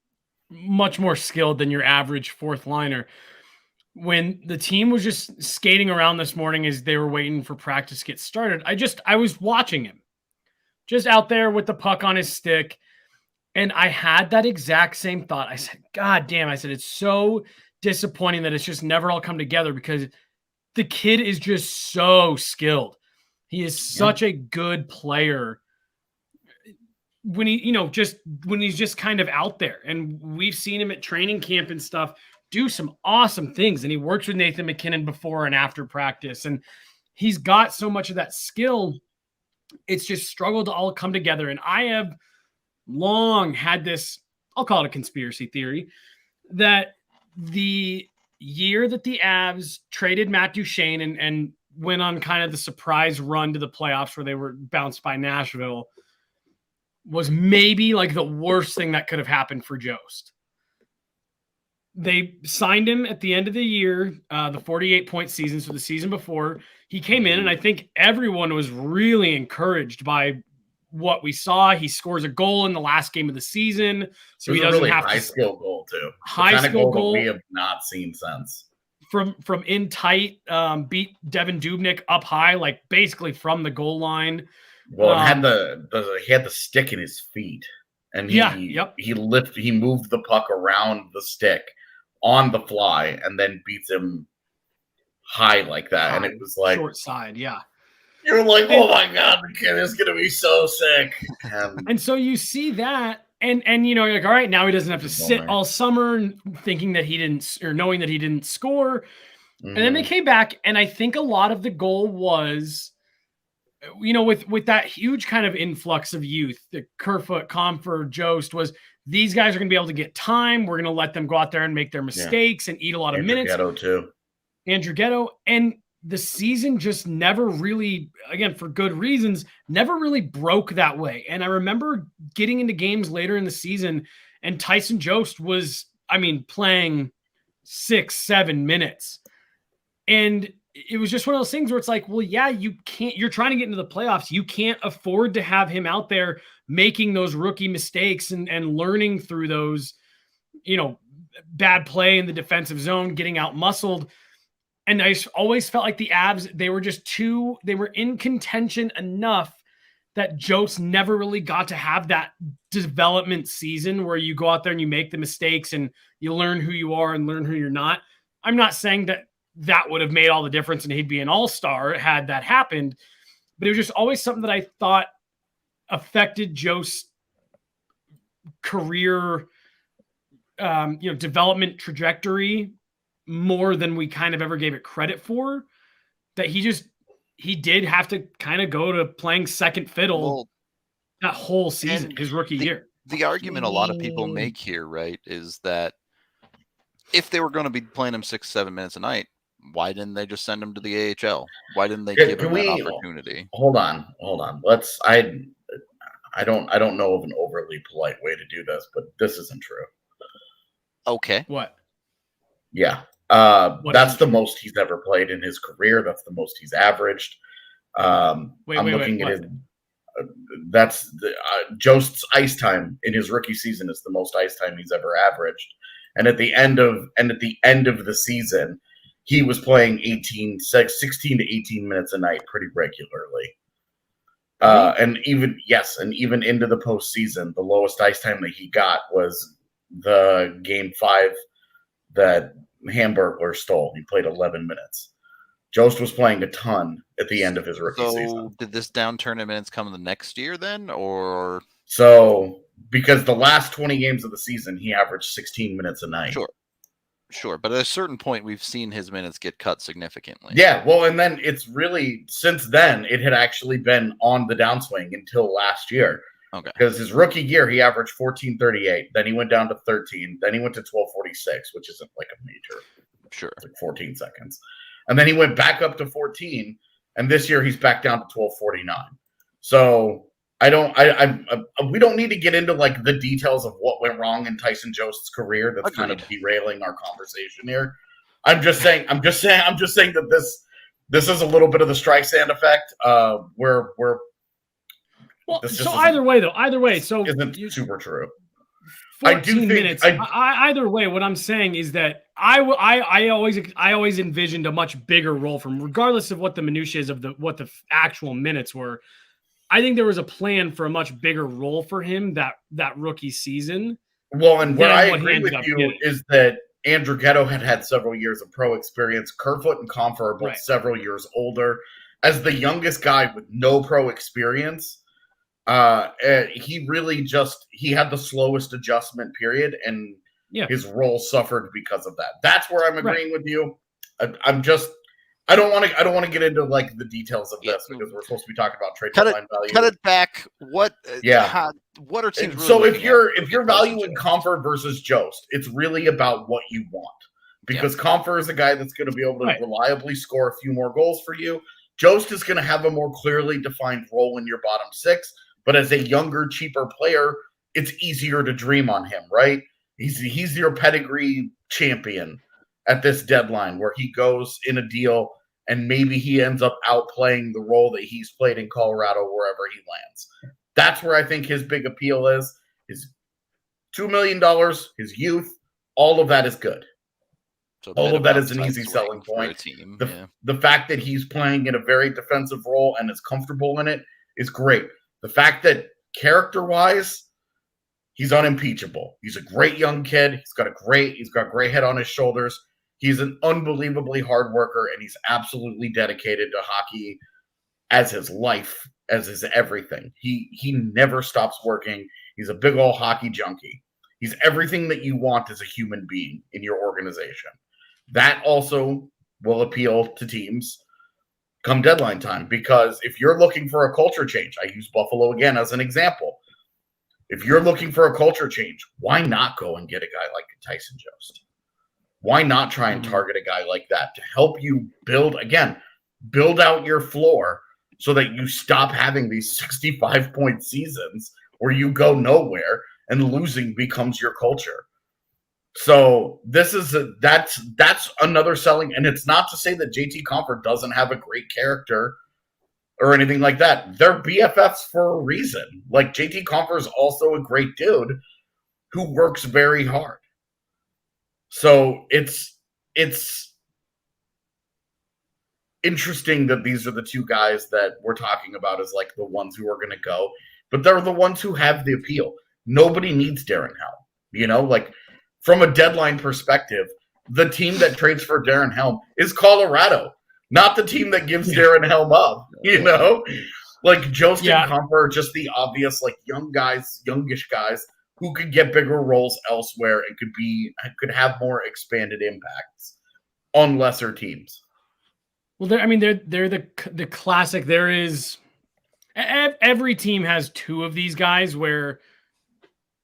much more skilled than your average fourth liner. When the team was just skating around this morning as they were waiting for practice to get started, I was watching him just out there with the puck on his stick. And I had that exact same thought. I said, God damn, I said, it's so disappointing that it's just never all come together, because the kid is just so skilled. He is such a good player when he's just kind of out there. And we've seen him at training camp and stuff do some awesome things. And he works with Nathan McKinnon before and after practice. And he's got so much of that skill. It's just struggled to all come together. And I have long had this, I'll call it a conspiracy theory, that the year that the Avs traded Matt Duchene and went on kind of the surprise run to the playoffs where they were bounced by Nashville was maybe like the worst thing that could have happened for Jost. They signed him at the end of the year, the 48-point season, so the season before. He came in, and I think everyone was really encouraged by what we saw. He scores a goal in the last game of the season, so he doesn't really have high skill goal too. High skill goal we have not seen since. From in tight, beat Devin Dubnyk up high, like basically from the goal line. Well, it had he had the stick in his feet, and he moved the puck around the stick on the fly, and then beats him high like that, and it was like short side, yeah. You're like, oh my god, the kid is gonna be so sick. And so you see that, and you're like, all right, now he doesn't have to sit all summer thinking that he didn't, or knowing that he didn't score. And then they came back, and I think a lot of the goal was, with that huge kind of influx of youth, the Kerfoot, Compher, Jost, was these guys are going to be able to get time. We're going to let them go out there and make their mistakes and eat a lot of minutes. Andrew Ghetto too. Andrew Ghetto. And the season just never really, again, for good reasons, never really broke that way. And I remember getting into games later in the season, and Tyson Jost was, playing 6-7 minutes. And it was just one of those things where it's like, well, yeah, you're trying to get into the playoffs. You can't afford to have him out there making those rookie mistakes and learning through those, bad play in the defensive zone, getting out muscled. And I always felt like the Avs, they were in contention enough that Jost never really got to have that development season where you go out there and you make the mistakes and you learn who you are and learn who you're not. I'm not saying that would have made all the difference and he'd be an all-star had that happened, but it was just always something that I thought affected Jost's career, development trajectory more than we kind of ever gave it credit for. That he did have to kind of go to playing second fiddle that whole season, his rookie year. The argument a lot of people make here, right, is that if they were going to be playing him 6-7 minutes a night, why didn't they just send him to the AHL? Why didn't they give him that opportunity? Hold on. I don't know of an overly polite way to do this, but this isn't true. Okay. What? Yeah. That's the most he's ever played in his career. That's the most he's averaged. That's Jost's ice time in his rookie season is the most ice time he's ever averaged. And at the end of the season, he was playing 16 to 18 minutes a night pretty regularly. And even into the postseason, the lowest ice time that he got was the game 5 that Hamburglar stole. He played 11 minutes. Jost was playing a ton at the end of his rookie season. So did this downturn in minutes come in the next year then, or? So because the last 20 games of the season, he averaged 16 minutes a night. Sure. But at a certain point, we've seen his minutes get cut significantly. Yeah. Well, and then it's really, since then, it had actually been on the downswing until last year. Okay. Because his rookie year, he averaged 14.38. Then he went down to 13. Then he went to 12.46, which isn't like a major. Sure. It's like 14 seconds. And then he went back up to 14. And this year he's back down to 12.49. So we don't need to get into like the details of what went wrong in Tyson Jost's career. That's kind of derailing our conversation here. I'm just saying that this is a little bit of the Streisand effect. Where either way, so isn't super true. 14 minutes. Either way, what I'm saying is that I always envisioned a much bigger role from, regardless of what the minutiae is of what the actual minutes were. I think there was a plan for a much bigger role for him that rookie season. Well, and what I agree with you is that Andrew Ghetto had several years of pro experience. Kerfoot and Compher are both several years older. As the youngest guy with no pro experience, he really he had the slowest adjustment period, and his role suffered because of that. That's where I'm agreeing with you. I don't want to get into like the details of this because we're supposed to be talking about trade deadline value. Cut it back. What are teams? So if you're valuing Compher versus Jost, it's really about what you want. because Compher is a guy that's going to be able to reliably score a few more goals for you. Jost is going to have a more clearly defined role in your bottom six, but as a younger, cheaper player, it's easier to dream on him, right? He's your pedigree champion at this deadline where he goes in a deal and maybe he ends up outplaying the role that he's played in Colorado wherever he lands. That's where I think his big appeal is. His $2 million, his youth, all of that is good. So all of that is an easy selling point. The fact that he's playing in a very defensive role and is comfortable in it is great. The fact that character-wise, he's unimpeachable. He's a great young kid. He's got great head on his shoulders. He's an unbelievably hard worker, and he's absolutely dedicated to hockey as his life, as his everything. He never stops working. He's a big old hockey junkie. He's everything that you want as a human being in your organization. That also will appeal to teams come deadline time, because if you're looking for a culture change, I use Buffalo again as an example. If you're looking for a culture change, why not go and get a guy like Tyson Jost? Why not try and target a guy like that to help you build out your floor so that you stop having these 65-point seasons where you go nowhere and losing becomes your culture. So that's another selling, and it's not to say that JT Compher doesn't have a great character or anything like that. They're BFFs for a reason. Like, JT Compher is also a great dude who works very hard. So it's interesting that these are the two guys that we're talking about as like the ones who are going to go, but they're the ones who have the appeal. Nobody needs Darren Helm, like from a deadline perspective, the team that trades for Darren Helm is Colorado, not the team that gives Darren Helm up, like Jost and Compher are just the obvious, like youngish guys who could get bigger roles elsewhere and could have more expanded impacts on lesser teams. Well, they're the classic. There is every team has two of these guys where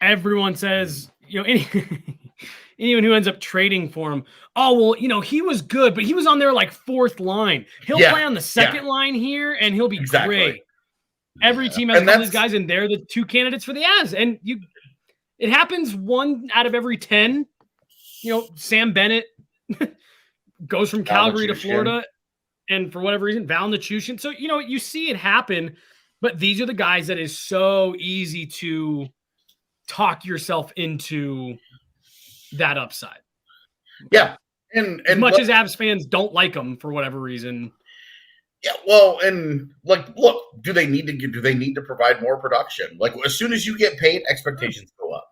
everyone says, anyone who ends up trading for him, he was good, but he was on their like fourth line. He'll play on the second line here, and he'll be great. Every team has one of these guys, and they're the two candidates for the Avs. And it happens 1 out of every 10. Sam Bennett goes from Calgary to Florida, and for whatever reason, Val Nichushkin. So, you see it happen, but these are the guys that is so easy to talk yourself into that upside. Yeah. And as much as Avs fans don't like them for whatever reason. Yeah, well, and like, look, do they need to provide more production? Like, as soon as you get paid, expectations go up.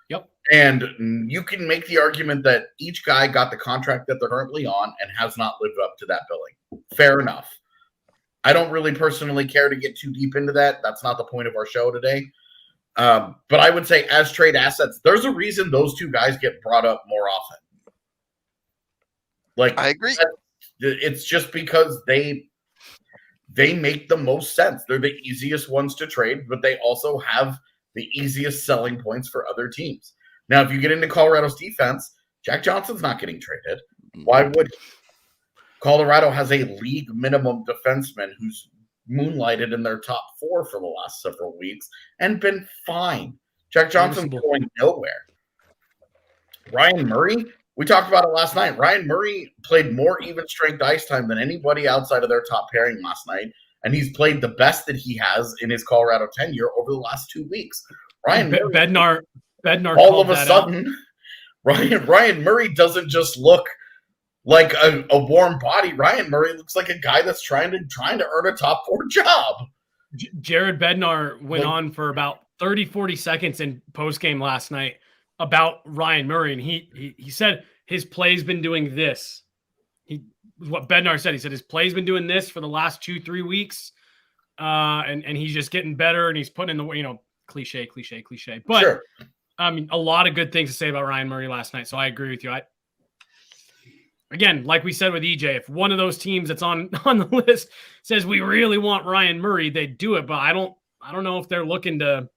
Yep. And you can make the argument that each guy got the contract that they're currently on and has not lived up to that billing. Fair enough. I don't really personally care to get too deep into that. That's not the point of our show today. But I would say as trade assets, there's a reason those two guys get brought up more often. Like, I agree. It's just because they make the most sense. They're the easiest ones to trade, but they also have the easiest selling points for other teams. Now, if you get into Colorado's defense, Jack Johnson's not getting traded. Why would he? Colorado has a league minimum defenseman who's moonlighted in their top 4 for the last several weeks and been fine. Jack Johnson's going nowhere. Ryan Murray, we talked about it last night. Ryan Murray played more even strength ice time than anybody outside of their top pairing last night, and he's played the best that he has in his Colorado tenure over the last 2 weeks. Ryan Murray, Bednar all of a sudden, Ryan Murray doesn't just look like a warm body. Ryan Murray looks like a guy that's trying to earn a top 4 job. Jared Bednar went on for about 30, 40 seconds in postgame last night about Ryan Murray, and he said his play's been doing this. What Bednar said. He said his play's been doing this for the last 2-3 weeks, and he's just getting better, and he's putting in the cliche. But sure. I mean, a lot of good things to say about Ryan Murray last night. So I agree with you. Again, like we said with EJ, if one of those teams that's on the list says we really want Ryan Murray, they'd do it. But I don't know if they're looking to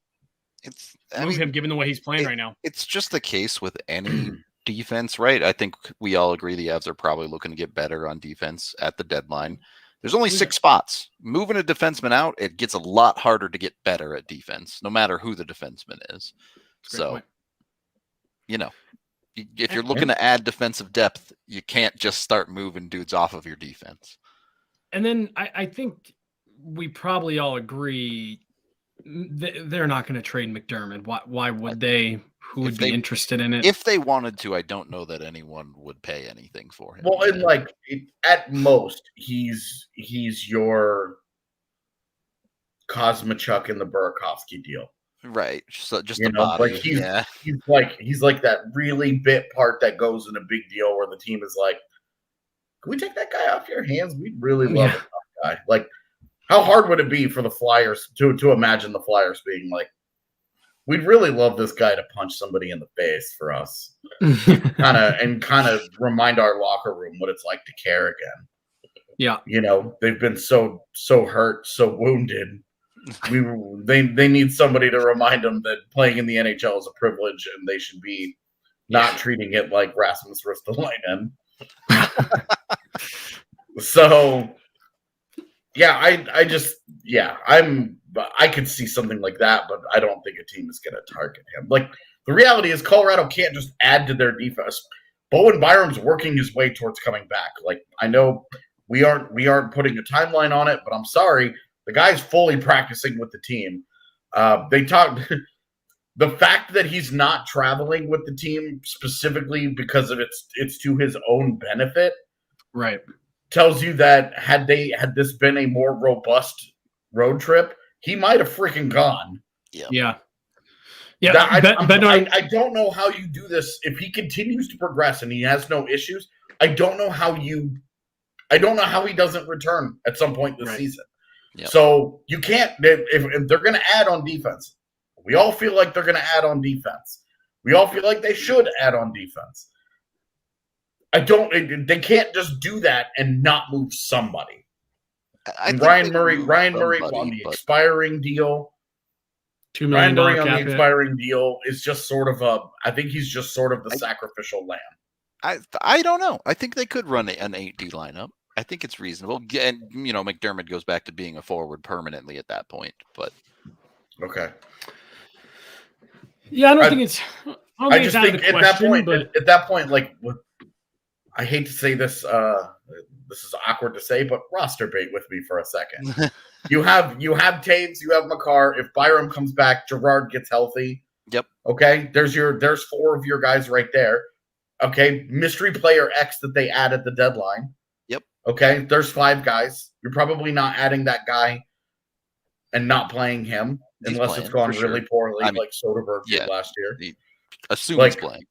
move him given the way he's playing right now. It's just the case with any defense, right? I think we all agree the Avs are probably looking to get better on defense at the deadline. There's only 6 spots. Moving a defenseman out, it gets a lot harder to get better at defense, no matter who the defenseman is. So, you know, if you're looking to add defensive depth, you can't just start moving dudes off of your defense. And then I think we probably all agree they're not going to trade McDermott. Why would they? Who would be interested in it? If they wanted to, I don't know that anyone would pay anything for him. Well, and like at most, he's your Kosmachuk in the Burakovsky deal, right? So just you a know, body. like he's like that really bit part that goes in a big deal where the team is like, can we take that guy off your hands? We'd really love that guy. Like, how hard would it be for the Flyers to imagine the Flyers being like, we'd really love this guy to punch somebody in the face for us, kind of remind our locker room what it's like to care again. Yeah, you know, they've been so hurt, so wounded. They need somebody to remind them that playing in the NHL is a privilege, and they should be not treating it like Rasmus Ristolainen. So, yeah, I could see something like that, but I don't think a team is going to target him. Like, the reality is Colorado can't just add to their defense. Bowen Byram's working his way towards coming back. Like, I know we aren't putting a timeline on it, but I'm sorry, the guy's fully practicing with the team. They talked the fact that he's not traveling with the team specifically because of it's to his own benefit, right? Tells you that had this been a more robust road trip, he might have freaking gone. Yeah. I don't know how you do this if he continues to progress and he has no issues. I don't know how he doesn't return at some point this season. Yep. So you can't if they're going to add on defense. We all feel like they're going to add on defense. We all feel like they should add on defense. They can't just do that and not move somebody. Ryan Murray on the expiring deal. $2 million Ryan Murray on the expiring deal is just sort of I think he's just sort of the sacrificial lamb. I don't know. I think they could run an 8D lineup. I think it's reasonable. And, you know, McDermott goes back to being a forward permanently at that point. But okay. Yeah, I don't think it's at that point, like, I hate to say this, this is awkward to say, but roster bait with me for a second. you have Taves, you have Makar. If Byram comes back, Gerard gets healthy. Yep. Okay. There's 4 of your guys right there. Okay. Mystery player X that they add at the deadline. Yep. Okay. There's 5 guys. You're probably not adding that guy and not playing him unless it's gone really poorly, like Soderbergh did last year. Assume he's playing.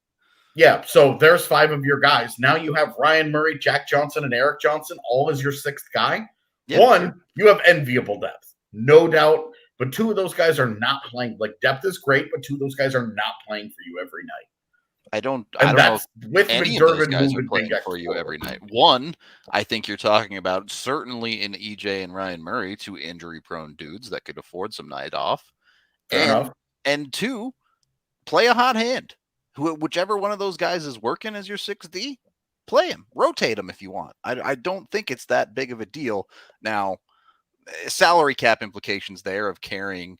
Yeah, so there's 5 of your guys. Now you have Ryan Murray, Jack Johnson, and Eric Johnson all as your 6th guy. Yep. 1, you have enviable depth, no doubt. But 2 of those guys are not playing. Like, depth is great, but 2 of those guys are not playing for you every night. I don't know if any of those guys are playing for you every night. 1, I think you're talking about certainly in EJ and Ryan Murray, 2 injury-prone dudes that could afford some night off. And 2, play a hot hand. Whichever one of those guys is working as your 6D, play him. Rotate him if you want. I don't think it's that big of a deal. Now, salary cap implications there of carrying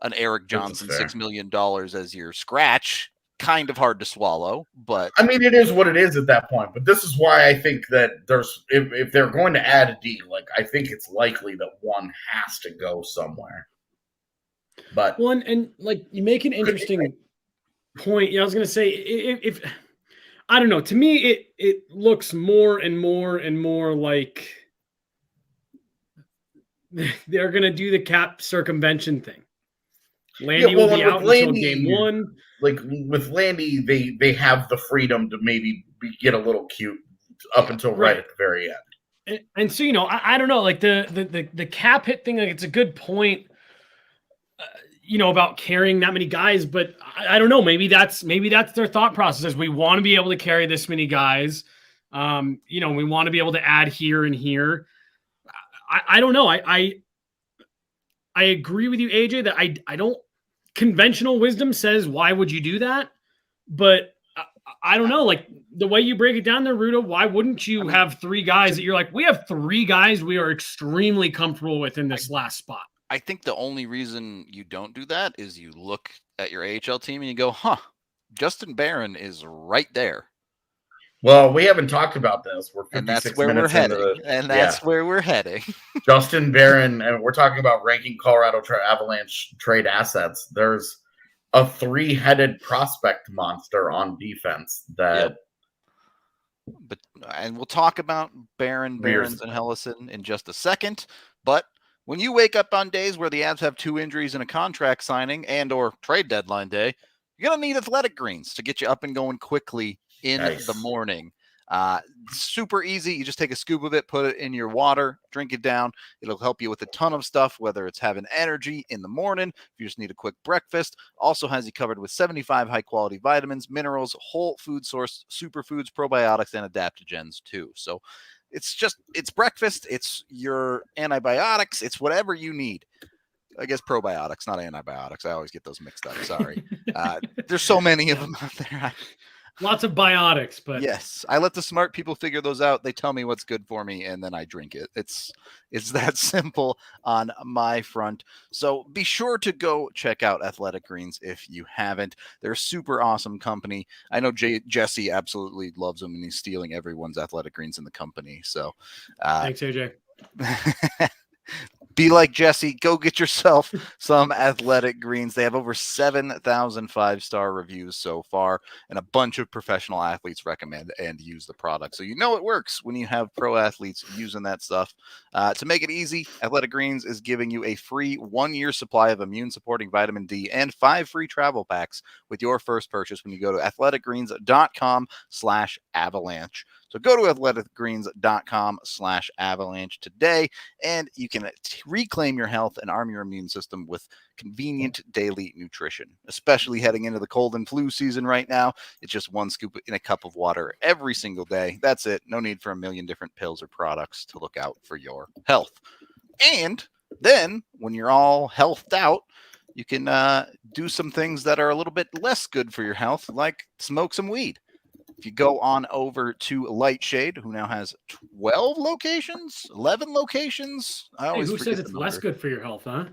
an Eric Johnson $6 million as your scratch, kind of hard to swallow. But I mean, it is what it is at that point. But this is why I think that if they're going to add a D, like, I think it's likely that one has to go somewhere. But one, and like, you make an interesting point. I was going to say, if I don't know, to me it looks more and more and more like they're going to do the cap circumvention thing. Landy will be out until game 1. Like, with Landy, they have the freedom to maybe get a little cute up until right at the very end. And so, you know, I don't know, like the cap hit thing, like, it's a good point. You know, about carrying that many guys, but I don't know. Maybe that's their thought process. Is we want to be able to carry this many guys. You know, we want to be able to add here and here. I don't know. I agree with you, AJ, that I don't. Conventional wisdom says, why would you do that? But I don't know, like the way you break it down there, Rudo, why wouldn't you have 3 guys that you're like, we have 3 guys we are extremely comfortable with in this last spot? I think the only reason you don't do that is you look at your AHL team and you go, Justin Barron is right there. Well, we haven't talked about this. We're 56 and that's where minutes we're heading. into And that's where we're heading. Justin Barron, and we're talking about ranking Colorado Avalanche trade assets. There's a 3-headed prospect monster on defense that. But and we'll talk about Barons, and Helleson in just a second. But when you wake up on days where the Avs have 2 injuries and a contract signing and or trade deadline day, you're gonna need Athletic Greens to get you up and going quickly in the morning. Super easy. You just take a scoop of it, put it in your water, drink it down. It'll help you with a ton of stuff, whether it's having energy in the morning, if you just need a quick breakfast. Also has you covered with 75 high-quality vitamins, minerals, whole food source, superfoods, probiotics, and adaptogens too. So it's breakfast. It's your antibiotics. It's whatever you need. I guess probiotics, not antibiotics. I always get those mixed up. Sorry. There's so many of them out there. Lots of biotics, but yes, I let the smart people figure those out. They tell me what's good for me, and then I drink it. It's that simple on my front. So be sure to go check out Athletic Greens if you haven't. They're a super awesome company. I know Jesse absolutely loves them, and he's stealing everyone's Athletic Greens in the company. So thanks, AJ. Be like Jesse. Go get yourself some Athletic Greens. They have over 7,000 5-star reviews so far, and a bunch of professional athletes recommend and use the product. So you know it works when you have pro athletes using that stuff. To make it easy, Athletic Greens is giving you a free 1-year supply of immune-supporting vitamin D and 5 free travel packs with your first purchase when you go to athleticgreens.com/avalanche. So go to athleticgreens.com/avalanche today, and you can reclaim your health and arm your immune system with convenient daily nutrition, especially heading into the cold and flu season right now. It's just 1 scoop in a cup of water every single day. That's it. No need for a million different pills or products to look out for your health. And then when you're all healthed out, you can do some things that are a little bit less good for your health, like smoke some weed. If you go on over to Lightshade, who now has 12 locations, 11 locations. Who says it's less good for your health, huh?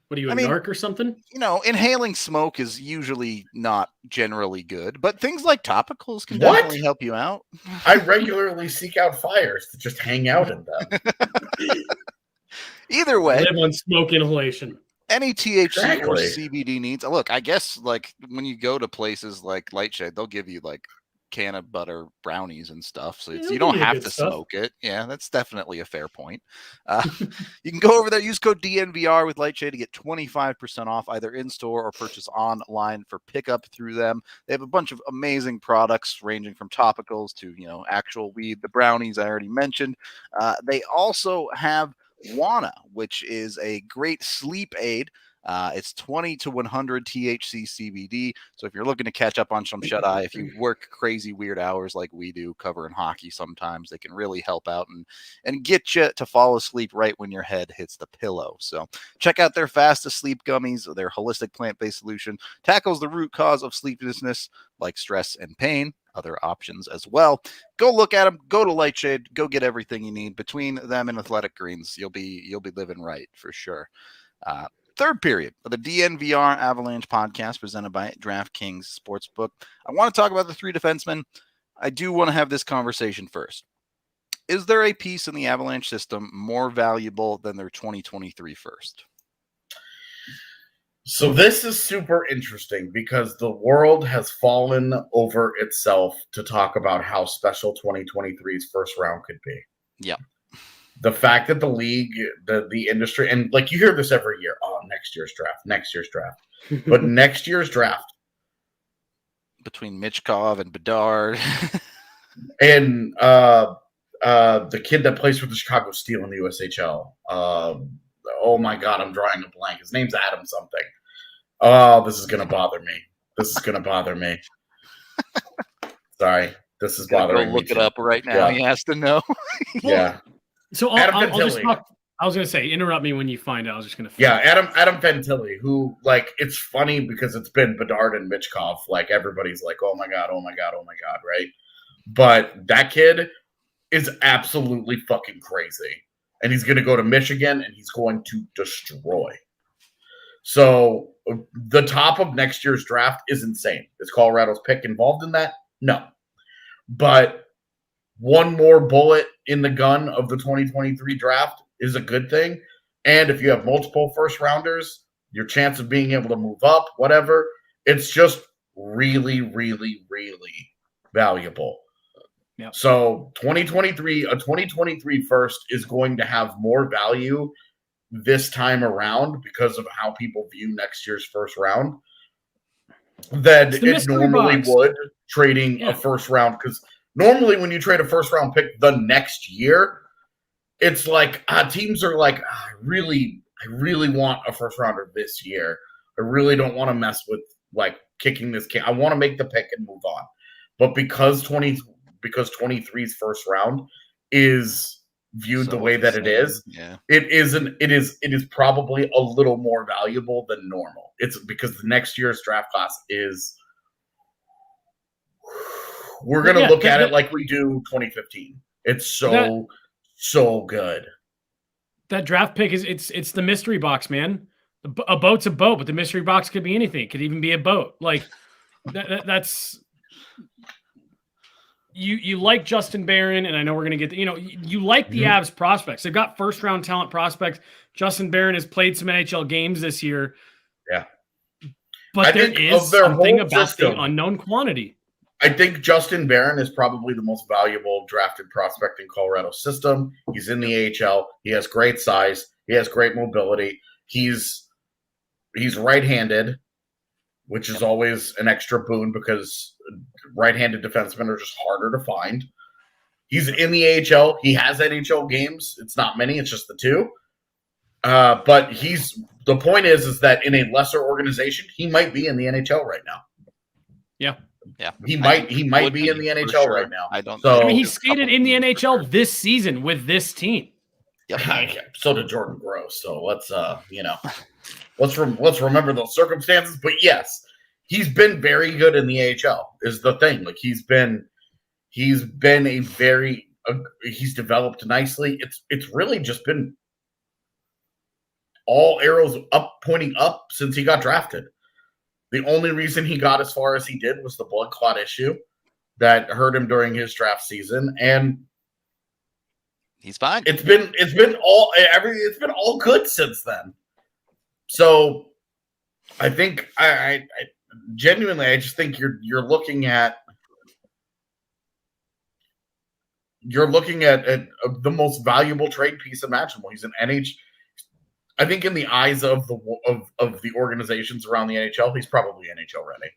What are you, a narc or something? You know, inhaling smoke is usually not generally good, but things like topicals can definitely help you out. I regularly seek out fires to just hang out in them. Either way. Live on smoke inhalation. Any THC or CBD needs. Look, I guess like when you go to places like Lightshade, they'll give you like can of butter brownies and stuff, so you don't have to smoke it. Yeah, that's definitely a fair point. You can go over there, use code DNVR with Lightshade to get 25% off either in store or purchase online for pickup through them. They have a bunch of amazing products ranging from topicals to actual weed. The brownies I already mentioned. They also have Wana, which is a great sleep aid. It's 20 to 100 THC CBD. So if you're looking to catch up on some shut-eye, if you work crazy weird hours like we do covering hockey sometimes, they can really help out and get you to fall asleep right when your head hits the pillow. So check out their fast asleep gummies. Their holistic plant-based solution tackles the root cause of sleeplessness like stress and pain. Other options as well. Go look at them. Go to Lightshade. Go get everything you need. Between them and Athletic Greens, you'll be living right for sure. Third period of the DNVR Avalanche podcast presented by DraftKings Sportsbook. I want to talk about the 3 defensemen. I do want to have this conversation first. Is there a piece in the Avalanche system more valuable than their 2023 first? So this is super interesting because the world has fallen over itself to talk about how special 2023's first round could be. Yeah. The fact that the league, the industry, and like you hear this every year, next year's draft. But next year's draft. Between Michkov and Bedard. And the kid that plays for the Chicago Steel in the USHL. Oh my God, I'm drawing a blank. His name's Adam something. Oh, this is going to bother me. Sorry. This is bothering me. Look it up right now. Yeah. He has to know. Yeah. So I'll just talk. I was going to say, interrupt me when you find it. I was just going to. Yeah, Adam Fantilli, who, like, it's funny because it's been Bedard and Michkov. Like, everybody's like, oh my God, right? But that kid is absolutely fucking crazy. And he's going to go to Michigan and he's going to destroy. So the top of next year's draft is insane. Is Colorado's pick involved in that? No. But one more bullet in the gun of the 2023 draft is a good thing. And if you have multiple first rounders, your chance of being able to move up, whatever, it's just really, really, really valuable. Yep. So a 2023 first is going to have more value this time around because of how people view next year's first round than it normally would trading a first round. Because normally when you trade a first round pick the next year, it's like teams are like, I really want a first rounder this year. I really don't want to mess with like kicking this can. I want to make the pick and move on. But because 23's first round is viewed the way that it is, it is probably a little more valuable than normal. It's because the next year's draft class is, we're going to look at it like we do 2015. It's so good. That draft pick it's the mystery box, man. A boat's a boat, but the mystery box could be anything. It could even be a boat. Like that's you like Justin Barron, and I know we're going to get you like the Avs prospects. They've got first round talent prospects. Justin Barron has played some NHL games this year. Yeah, but there is something about the unknown quantity. I think Justin Barron is probably the most valuable drafted prospect in Colorado's system. He's in the AHL. He has great size. He has great mobility. He's right-handed, which is always an extra boon because right-handed defensemen are just harder to find. He's in the AHL. He has NHL games. It's not many. It's just the 2. But the point is that in a lesser organization, he might be in the NHL right now. Yeah, he might be in the NHL right now. He skated in the NHL this season with this team. Yep. So did Jordan Gross. So let's let's remember those circumstances. But yes, he's been very good in the AHL. Is the thing. Like he's developed nicely. It's really just been all arrows pointing up since he got drafted. The only reason he got as far as he did was the blood clot issue that hurt him during his draft season, and he's fine. It's been all good since then. So I think I genuinely I just think you're looking at the most valuable trade piece imaginable. He's an NHL. I think in the eyes of the organizations around the NHL, he's probably NHL ready.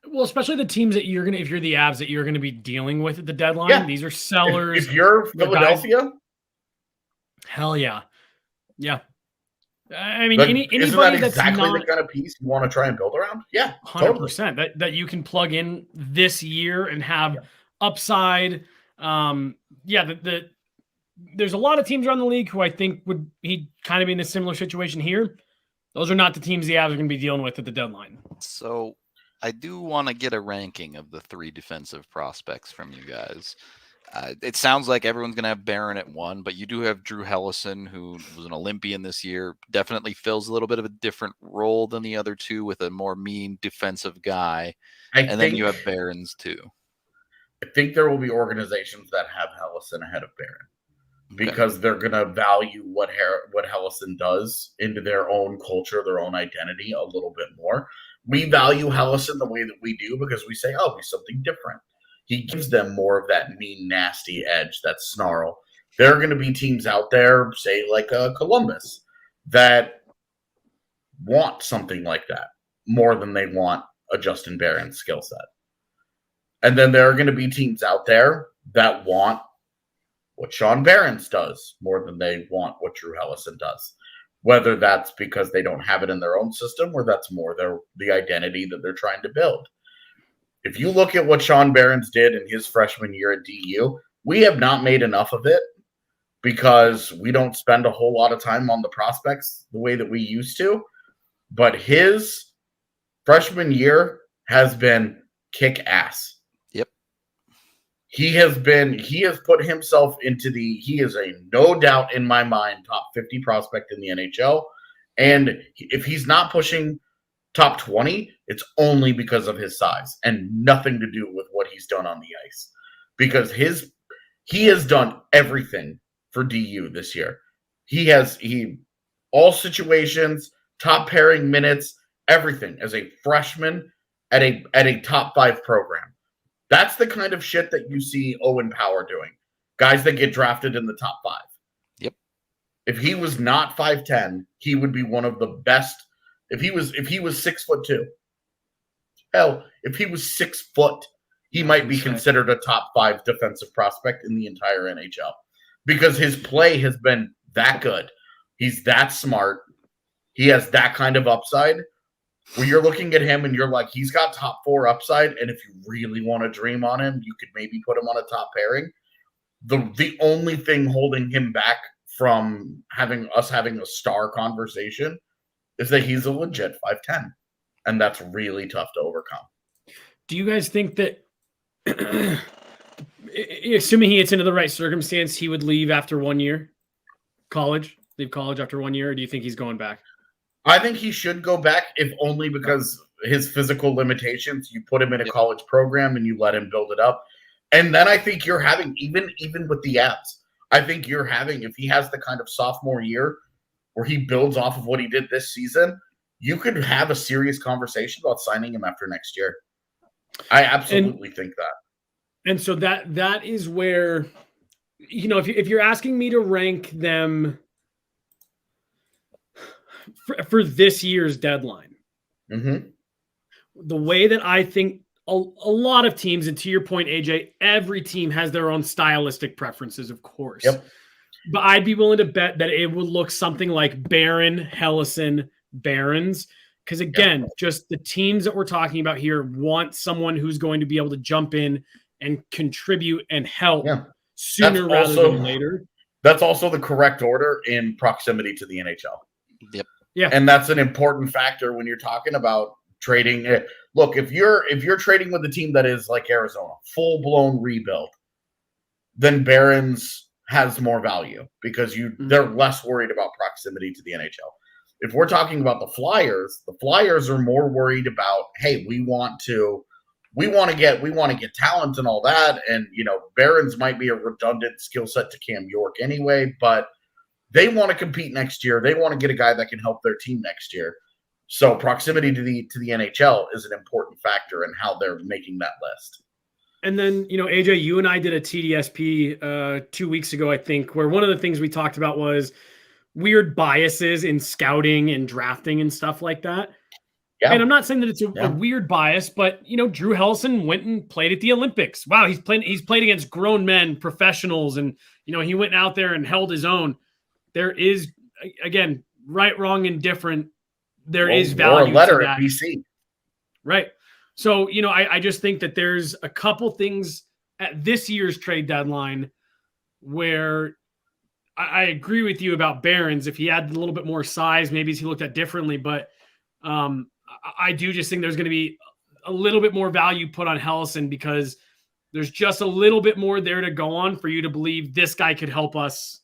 Well, especially the teams that if you're the Avs that you're going to be dealing with at the deadline. Yeah. These are sellers. If you're Philadelphia, hell yeah. Yeah. I mean, anybody that exactly the kind of piece you want to try and build around? Yeah, 100%. Totally. That you can plug in this year and have upside. There's a lot of teams around the league who I think would kind of be in a similar situation here. Those are not the teams the Avs are going to be dealing with at the deadline. So I do want to get a ranking of the 3 defensive prospects from you guys. It sounds like everyone's going to have Barron at 1, but you do have Drew Hellison, who was an Olympian this year, definitely fills a little bit of a different role than the other 2 with a more mean defensive guy. Then you have Barron's too. I think there will be organizations that have Hellison ahead of Barron. Because they're going to value what Hellison does into their own culture, their own identity a little bit more. We value Hellison the way that we do because we say, oh, he's something different. He gives them more of that mean, nasty edge, that snarl. There are going to be teams out there, say like Columbus, that want something like that more than they want a Justin Barron skill set. And then there are going to be teams out there that want what Sean Barron's does more than they want what Drew Hellison does. Whether that's because they don't have it in their own system or that's more the identity that they're trying to build. If you look at what Sean Barron's did in his freshman year at DU, we have not made enough of it because we don't spend a whole lot of time on the prospects the way that we used to. But his freshman year has been kick ass. Yep. He has put himself into he is a no doubt in my mind top 50 prospect in the NHL. And if he's not pushing top 20, it's only because of his size and nothing to do with what he's done on the ice. Because he has done everything for DU this year. All situations, top pairing minutes, everything as a freshman at a top 5 program. That's the kind of shit that you see Owen Power doing. Guys that get drafted in the top 5. Yep. If he was not 5'10", he would be one of the best. If he was 6'2", hell, if he was 6 foot, he might be considered a top 5 defensive prospect in the entire NHL because his play has been that good. He's that smart. He has that kind of upside where you're looking at him and you're like, he's got top 4 upside. And if you really want to dream on him, you could maybe put him on a top pairing. The only thing holding him back from having a star conversation is that he's a legit 5'10", and that's really tough to overcome. Do you guys think that, assuming he gets into the right circumstance, he would leave after 1 year? Leave college after 1 year, or do you think he's going back? I think he should go back, if only because his physical limitations. You put him in a college program and you let him build it up. And then I think you're having, even with the Avs, I think you're having, if he has the kind of sophomore year where he builds off of what he did this season, you could have a serious conversation about signing him after next year. I absolutely think that. And so that is where, if you're asking me to rank them for this year's deadline, the way that I think a lot of teams, and to your point, AJ, every team has their own stylistic preferences, of course. Yep. But I'd be willing to bet that it would look something like Barron, Hellison, Barons. Because again, just the teams that we're talking about here want someone who's going to be able to jump in and contribute and help sooner rather than later. That's also the correct order in proximity to the NHL. Yep. Yeah. And that's an important factor when you're talking about trading. Look, if you're trading with a team that is like Arizona, full-blown rebuild, then Barons has more value because they're less worried about proximity to the NHL. If we're talking about the Flyers are more worried about, hey, we want to get talent and all that. And, Barons might be a redundant skill set to Cam York anyway, but they want to compete next year. They want to get a guy that can help their team next year. So proximity to the NHL is an important factor in how they're making that list. And then, AJ, you and I did a TDSP 2 weeks ago, I think, where one of the things we talked about was weird biases in scouting and drafting and stuff like that. Yeah. And I'm not saying that it's a weird bias, but Drew Helleson went and played at the Olympics. Wow, he's played against grown men, professionals, and he went out there and held his own. There is, again, right, wrong, and different. There is value a letter to that. At BC. Right. So, I just think that there's a couple things at this year's trade deadline where I agree with you about Barons. If he had a little bit more size, maybe he looked at differently. But I do just think there's going to be a little bit more value put on Hellison because there's just a little bit more there to go on for you to believe this guy could help us.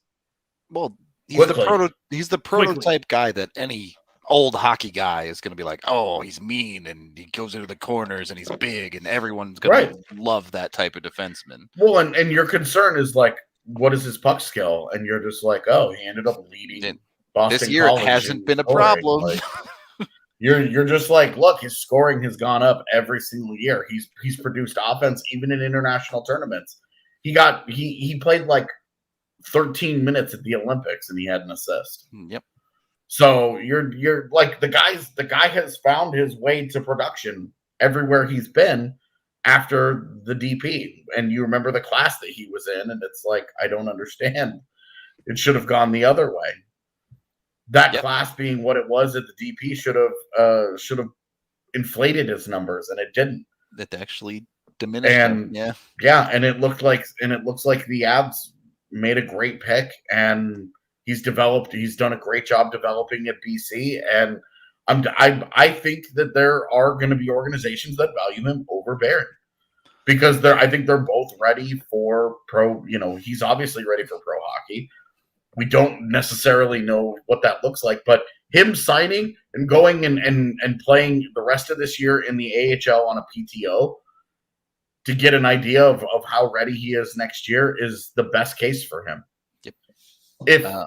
Well, he's the prototype guy that any old hockey guy is going to be like, oh, he's mean and he goes into the corners and he's big and everyone's going to love that type of defenseman. Well, and your concern is like, what is his puck skill? And you're just like, oh, he ended up leading Boston this year. College it hasn't been a problem. Like, you're just like, look, his scoring has gone up every single year. He's produced offense even in international tournaments. He played like 13 minutes at the Olympics and he had an assist. Yep. So you're like the guy has found his way to production everywhere he's been after the DP. And you remember the class that he was in, and it's like, I don't understand. It should have gone the other way. That class being what it was at the DP should have inflated his numbers, and it didn't. That actually diminished. And him. and it looks like the Avs made a great pick, and he's done a great job developing at BC, and I think that there are going to be organizations that value him over Barron because I think they're both ready for pro. He's obviously ready for pro hockey. We don't necessarily know what that looks like, but him signing and going and playing the rest of this year in the AHL on a PTO to get an idea of how ready he is next year is the best case for him. Yep.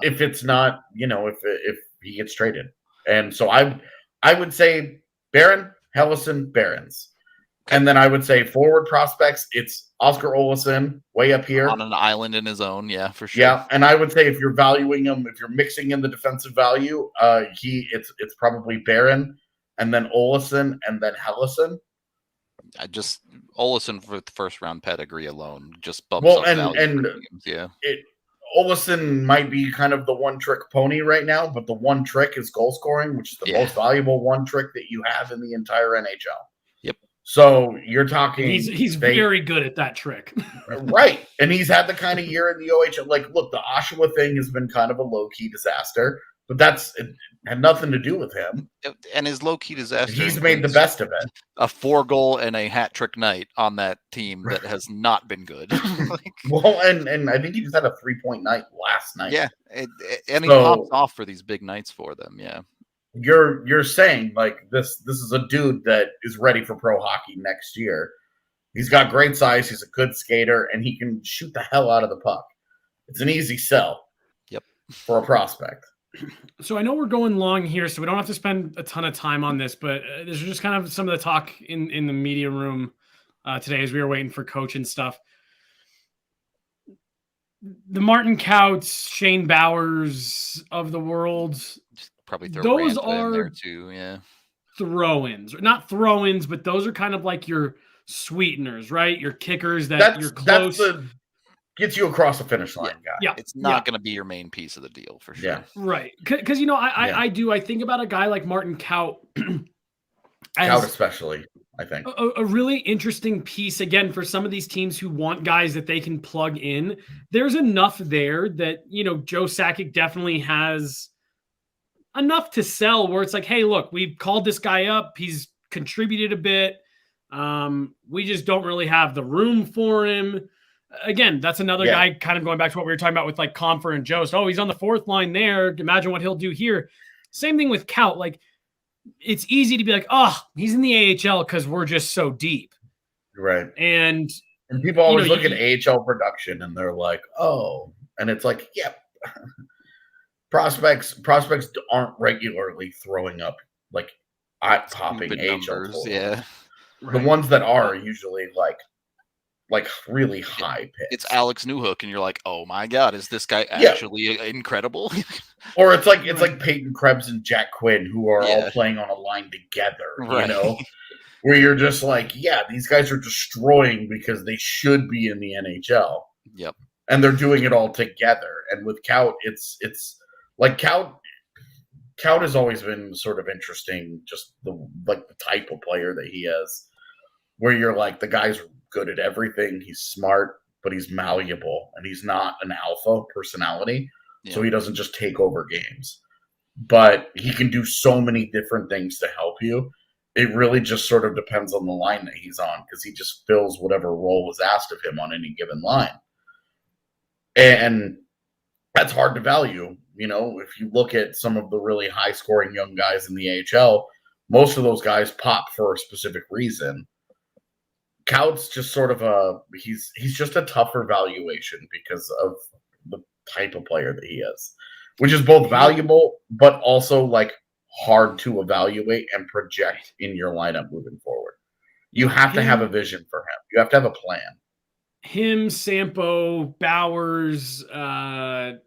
If it's not, if he gets traded. And so I would say Barron, Helleson, Barons. And then I would say forward prospects, it's Oscar Olofsson way up here. On an island in his own, yeah, for sure. Yeah, and I would say if you're valuing him, if you're mixing in the defensive value, it's probably Barron, and then Olofsson, and then Helleson. Olofsson for the first round pedigree alone just bumps up value. Yeah. Olofsson might be kind of the one trick pony right now, but the one trick is goal scoring, which is the most valuable one trick that you have in the entire NHL. Yep. So you're talking he's very good at that trick. Right. And he's had the kind of year in the OHL. Like, look, the Oshawa thing has been kind of a low-key disaster, but it had nothing to do with him. And his low-key disaster. He's made the best of it. A 4-goal and a hat trick night on that team that has not been good. Well, and I think he just had a 3-point night last night. Yeah. And he pops off for these big nights for them. Yeah. You're saying like this is a dude that is ready for pro hockey next year. He's got great size, he's a good skater, and he can shoot the hell out of the puck. It's an easy sell. Yep. For a prospect. So I know we're going long here, so we don't have to spend a ton of time on this, but there's just kind of some of the talk in the media room today as we were waiting for coach and stuff. The Martin Couts, Shane Bowers of the world. Probably throw those Ranta are in there too, yeah. Throw-ins. Not throw-ins, but those are kind of like your sweeteners, right? Your kickers that you're close. Gets you across the finish line, guy. Yeah. It's not going to be your main piece of the deal for sure. Yeah. Right. Because, I think about a guy like Martin Kaut. Kaut especially, I think. A really interesting piece, again, for some of these teams who want guys that they can plug in. There's enough there that, Joe Sakic definitely has enough to sell where it's like, hey, look, we've called this guy up. He's contributed a bit. We just don't really have the room for him. Again, that's another guy kind of going back to what we were talking about with like Compher and Jost. Oh, he's on the fourth line there. Imagine what he'll do here. Same thing with Kaut. Like, it's easy to be like, oh, he's in the AHL because we're just so deep. Right. And people always look at AHL production and they're like, oh, and it's like, yeah. Prospects aren't regularly throwing up like eye-popping AHL totals. Yeah. The ones that are usually like really high picks. It's Alex Newhook, and you're like, oh my god, is this guy actually incredible? Or it's like Peyton Krebs and Jack Quinn, who are all playing on a line together, where you're just like, yeah, these guys are destroying because they should be in the NHL. Yep. And they're doing it all together. And with Kaut, it's like Kaut has always been sort of interesting, just the type of player that he is, where you're like, the guy's good at everything. He's smart, but he's malleable, and he's not an alpha personality, so he doesn't just take over games. But he can do so many different things to help you. It really just sort of depends on the line that he's on, because he just fills whatever role was asked of him on any given line. And that's hard to value. If you look at some of the really high-scoring young guys in the AHL, most of those guys pop for a specific reason. Kaut's just sort of he's just a tougher valuation because of the type of player that he is, which is both valuable but also like hard to evaluate and project in your lineup moving forward. You have to have a vision for him. You have to have a plan. Him, Sampo, Bowers, Maltsev,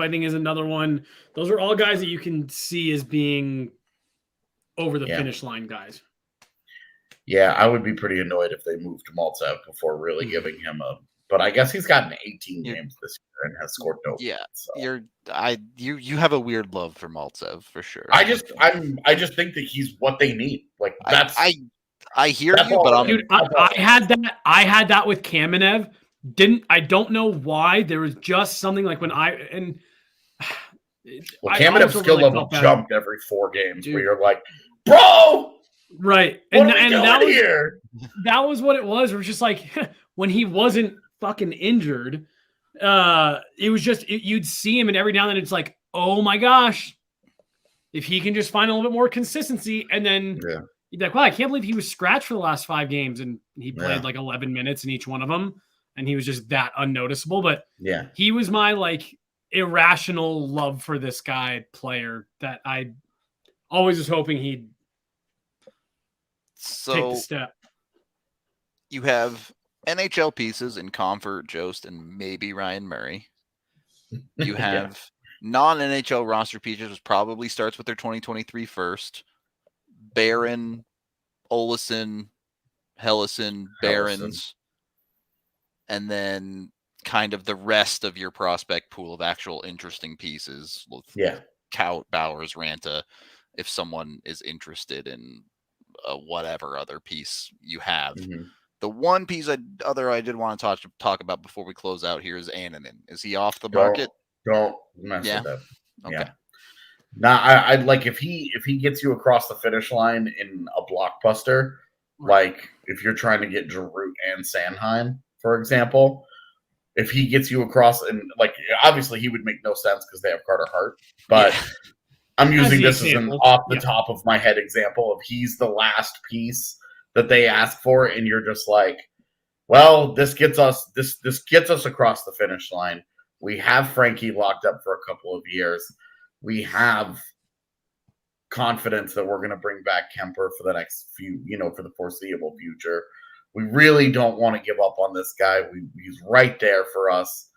I think, is another one. Those are all guys that you can see as being over the finish line guys. Yeah, I would be pretty annoyed if they moved Maltsev before really giving him a. But I guess he's gotten 18 games this year and has scored no. Yeah, so. You have a weird love for Maltsev for sure. I just think that he's what they need. Like that's I hear you, but I had that with Kamenev. I don't know why. There was just something like when Cam Adams' skill really level jumped every 4 games. Dude. Where you're like, bro, right? What are we doing here? That was what it was. It was just like when he wasn't fucking injured, it was just you'd see him, and every now and then it's like, oh my gosh, if he can just find a little bit more consistency, and then you'd be like, wow, I can't believe he was scratched for the last 5 games, and he played like 11 minutes in each one of them, and he was just that unnoticeable. But he was my like irrational love for this guy player that I always was hoping he'd take the step. You have NHL pieces in Comfort, Jost, and maybe Ryan Murray. You have non-NHL roster pieces, which probably starts with their 2023 first. Barron, Olesen, Hellison, Barons, and then kind of the rest of your prospect pool of actual interesting pieces with Kaut, Bowers, Ranta, if someone is interested in whatever other piece you have. The one piece I did want to talk about before we close out here is Annunen. Is he off the market? Don't mess with that. Okay. Now, I'd like if he gets you across the finish line in a blockbuster, like if you're trying to get Giroux and Sanheim, for example, if he gets you across, and like obviously he would make no sense because they have Carter Hart, but I'm using this as an off the top of my head example of he's the last piece that they ask for, and you're just like, well, this gets us across the finish line. We have Frankie locked up for a couple of years. We have confidence that we're going to bring back Kemper for the next few, for the foreseeable future. We really don't want to give up on this guy. He's right there for us,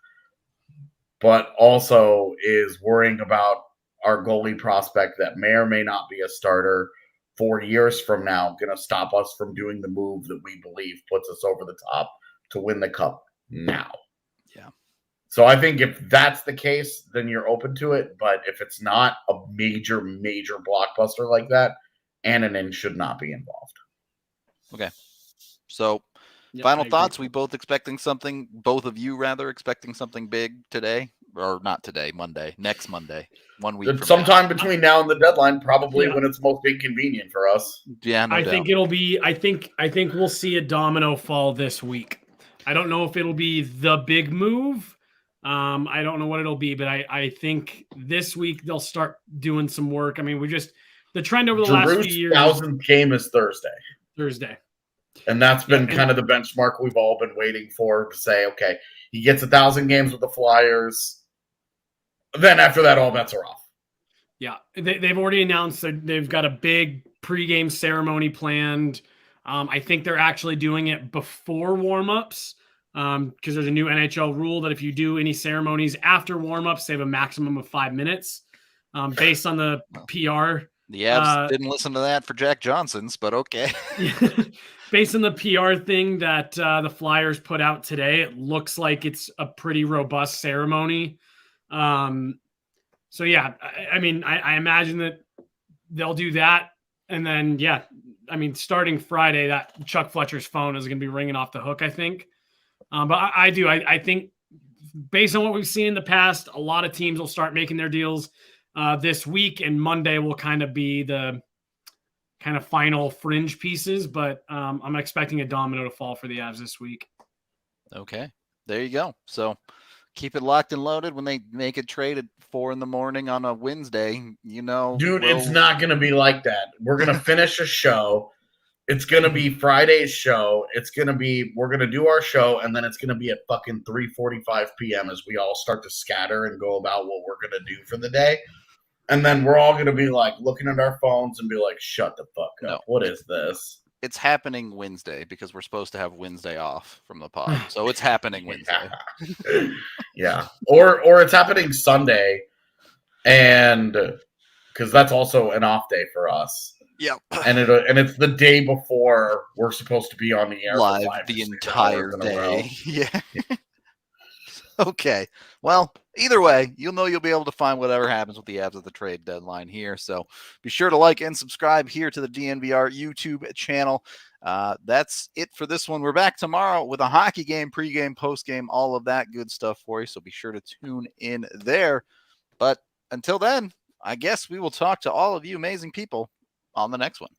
but also is worrying about our goalie prospect that may or may not be a starter 4 years from now, going to stop us from doing the move that we believe puts us over the top to win the cup now. Yeah. So I think if that's the case, then you're open to it. But if it's not a major, major blockbuster like that, Annunen should not be involved. Okay. So final thoughts. We both expecting something, both of you rather expecting something big today, or not today, Monday, next Monday, 1 week from sometime between now and the deadline, probably when it's most inconvenient for us. Yeah, no I doubt. think it'll be. I think we'll see a domino fall this week. I don't know if it'll be the big move. I don't know what it'll be, but I think this week they'll start doing some work. I mean, the trend over the last few years. 1,000th game is Thursday. And that's been kind of the benchmark we've all been waiting for to say, okay, he gets 1,000 games with the Flyers. Then after that, all bets are off. Yeah, they've already announced that they've got a big pregame ceremony planned. I think they're actually doing it before warmups because there's a new NHL rule that if you do any ceremonies after warmups, they have a maximum of 5 minutes based on the PR. The Avs didn't listen to that for Jack Johnson's, but okay. Based on the PR thing that the Flyers put out today, it looks like it's a pretty robust ceremony. So yeah, I mean, I imagine that they'll do that. And then, starting Friday, that Chuck Fletcher's phone is going to be ringing off the hook, I think. But I think based on what we've seen in the past, a lot of teams will start making their deals this week, and Monday will kind of be the kind of final fringe pieces. But I'm expecting a domino to fall for the Avs this week. Okay, there you go. So keep it locked and loaded when they make a trade at 4 a.m. on a Wednesday. Dude, it's not going to be like that. We're going to finish a show. It's going to be Friday's show. We're going to do our show, and then it's going to be at fucking 3:45 p.m. as we all start to scatter and go about what we're going to do for the day. And then we're all going to be like looking at our phones and be like, shut the fuck up. No. What is this? It's happening Wednesday because we're supposed to have Wednesday off from the pod. So it's happening Wednesday. Yeah. Or it's happening Sunday, and because that's also an off day for us. Yep. And it's the day before we're supposed to be on the air live the entire day. Yeah. Okay. Well, either way, you'll be able to find whatever happens with the Avs at the trade deadline here. So be sure to like and subscribe here to the DNVR YouTube channel. That's it for this one. We're back tomorrow with a hockey game, pregame, postgame, all of that good stuff for you. So be sure to tune in there. But until then, I guess we will talk to all of you amazing people on the next one.